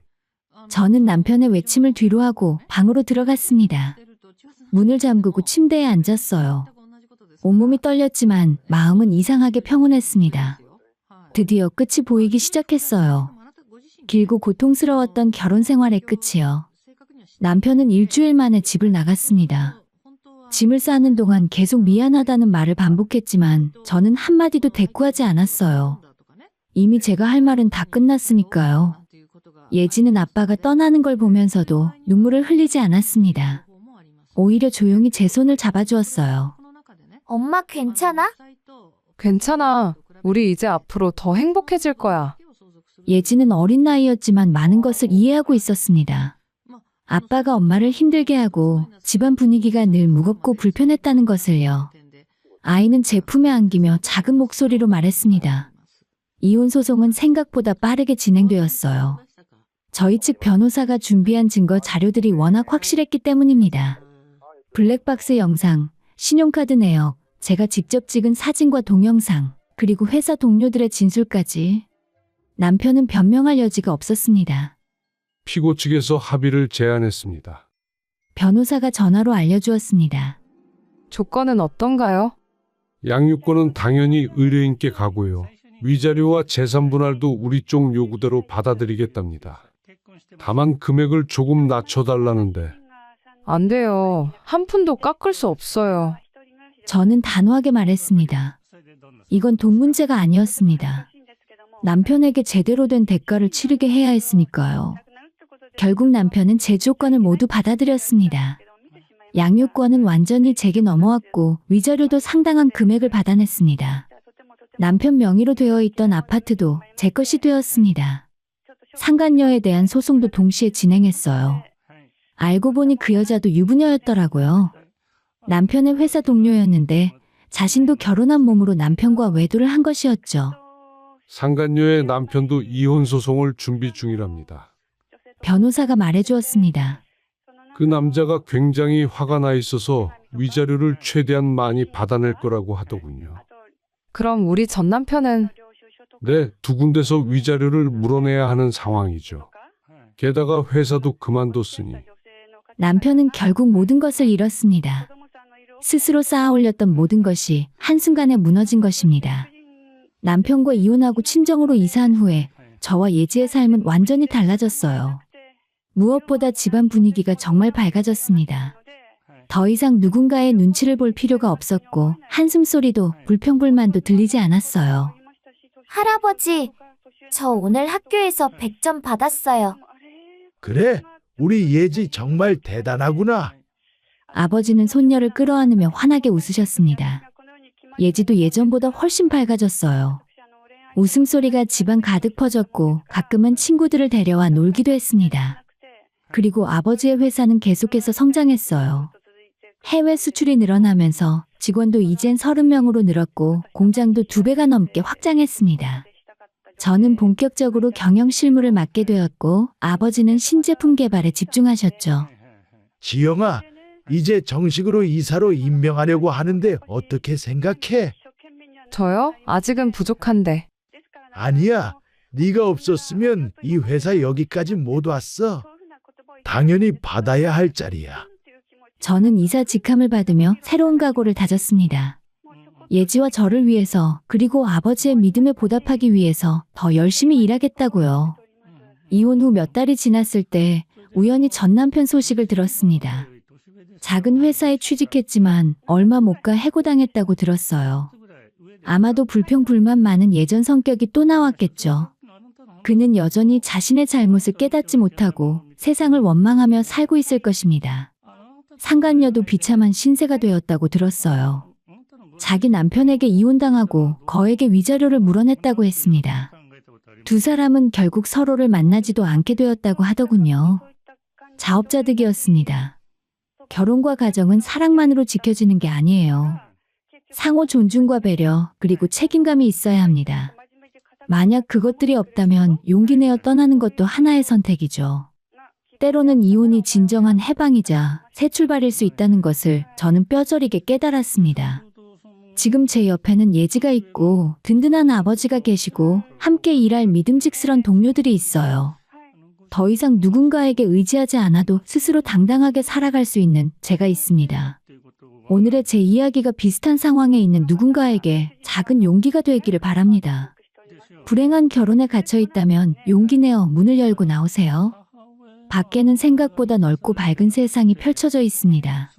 저는 남편의 외침을 뒤로하고 방으로 들어갔습니다. 문을 잠그고 침대에 앉았어요. 온몸이 떨렸지만 마음은 이상하게 평온했습니다. 드디어 끝이 보이기 시작했어요. 길고 고통스러웠던 결혼 생활의 끝이요. 남편은 일주일 만에 집을 나갔습니다. 짐을 싸는 동안 계속 미안하다는 말을 반복했지만 저는 한마디도 대꾸하지 않았어요. 이미 제가 할 말은 다 끝났으니까요. 예지는 아빠가 떠나는 걸 보면서도 눈물을 흘리지 않았습니다. 오히려 조용히 제 손을 잡아주었어요. 엄마 괜찮아? 괜찮아. 우리 이제 앞으로 더 행복해질 거야. 예지는 어린 나이였지만 많은 것을 이해하고 있었습니다. 아빠가 엄마를 힘들게 하고 집안 분위기가 늘 무겁고 불편했다는 것을요. 아이는 제 품에 안기며 작은 목소리로 말했습니다. 이혼 소송은 생각보다 빠르게 진행되었어요. 저희 측 변호사가 준비한 증거 자료들이 워낙 확실했기 때문입니다. 블랙박스 영상, 신용카드 내역, 제가 직접 찍은 사진과 동영상, 그리고 회사 동료들의 진술까지. 남편은 변명할 여지가 없었습니다. 피고 측에서 합의를 제안했습니다. 변호사가 전화로 알려주었습니다. 조건은 어떤가요? 양육권은 당연히 의뢰인께 가고요. 위자료와 재산 분할도 우리 쪽 요구대로 받아들이겠답니다. 다만 금액을 조금 낮춰달라는데. 안 돼요. 한 푼도 깎을 수 없어요. 저는 단호하게 말했습니다. 이건 돈 문제가 아니었습니다. 남편에게 제대로 된 대가를 치르게 해야 했으니까요. 결국 남편은 제 조건을 모두 받아들였습니다. 양육권은 완전히 제게 넘어왔고 위자료도 상당한 금액을 받아냈습니다. 남편 명의로 되어 있던 아파트도 제 것이 되었습니다. 상간녀에 대한 소송도 동시에 진행했어요. 알고 보니 그 여자도 유부녀였더라고요. 남편의 회사 동료였는데 자신도 결혼한 몸으로 남편과 외도를 한 것이었죠. 상간녀의 남편도 이혼 소송을 준비 중이랍니다. 변호사가 말해주었습니다. 그 남자가 굉장히 화가 나 있어서 위자료를 최대한 많이 받아낼 거라고 하더군요. 그럼 우리 전 남편은 네, 두 군데서 위자료를 물어내야 하는 상황이죠. 게다가 회사도 그만뒀으니. 남편은 결국 모든 것을 잃었습니다. 스스로 쌓아 올렸던 모든 것이 한순간에 무너진 것입니다. 남편과 이혼하고 친정으로 이사한 후에 저와 예지의 삶은 완전히 달라졌어요. 무엇보다 집안 분위기가 정말 밝아졌습니다. 더 이상 누군가의 눈치를 볼 필요가 없었고 한숨소리도 불평불만도 들리지 않았어요. 할아버지, 저 오늘 학교에서 100점 받았어요. 그래, 우리 예지 정말 대단하구나. 아버지는 손녀를 끌어안으며 환하게 웃으셨습니다. 예지도 예전보다 훨씬 밝아졌어요. 웃음소리가 집안 가득 퍼졌고 가끔은 친구들을 데려와 놀기도 했습니다. 그리고 아버지의 회사는 계속해서 성장했어요. 해외 수출이 늘어나면서 직원도 이젠 30명으로 늘었고 공장도 2배가 넘게 확장했습니다. 저는 본격적으로 경영 실무를 맡게 되었고 아버지는 신제품 개발에 집중하셨죠. 지영아, 이제 정식으로 이사로 임명하려고 하는데 어떻게 생각해? 저요? 아직은 부족한데. 아니야, 네가 없었으면 이 회사 여기까지 못 왔어. 당연히 받아야 할 자리야. 저는 이사 직함을 받으며 새로운 각오를 다졌습니다. 예지와 저를 위해서 그리고 아버지의 믿음에 보답하기 위해서 더 열심히 일하겠다고요. 이혼 후 몇 달이 지났을 때 우연히 전 남편 소식을 들었습니다. 작은 회사에 취직했지만 얼마 못 가 해고당했다고 들었어요. 아마도 불평불만 많은 예전 성격이 또 나왔겠죠. 그는 여전히 자신의 잘못을 깨닫지 못하고 세상을 원망하며 살고 있을 것입니다. 상간녀도 비참한 신세가 되었다고 들었어요. 자기 남편에게 이혼당하고 거액의 위자료를 물어냈다고 했습니다. 두 사람은 결국 서로를 만나지도 않게 되었다고 하더군요. 자업자득이었습니다. 결혼과 가정은 사랑만으로 지켜지는 게 아니에요. 상호 존중과 배려, 그리고 책임감이 있어야 합니다. 만약 그것들이 없다면 용기 내어 떠나는 것도 하나의 선택이죠. 때로는 이혼이 진정한 해방이자 새 출발일 수 있다는 것을 저는 뼈저리게 깨달았습니다. 지금 제 옆에는 예지가 있고 든든한 아버지가 계시고 함께 일할 믿음직스런 동료들이 있어요. 더 이상 누군가에게 의지하지 않아도 스스로 당당하게 살아갈 수 있는 제가 있습니다. 오늘의 제 이야기가 비슷한 상황에 있는 누군가에게 작은 용기가 되기를 바랍니다. 불행한 결혼에 갇혀 있다면 용기 내어 문을 열고 나오세요. 밖에는 생각보다 넓고 밝은 세상이 펼쳐져 있습니다.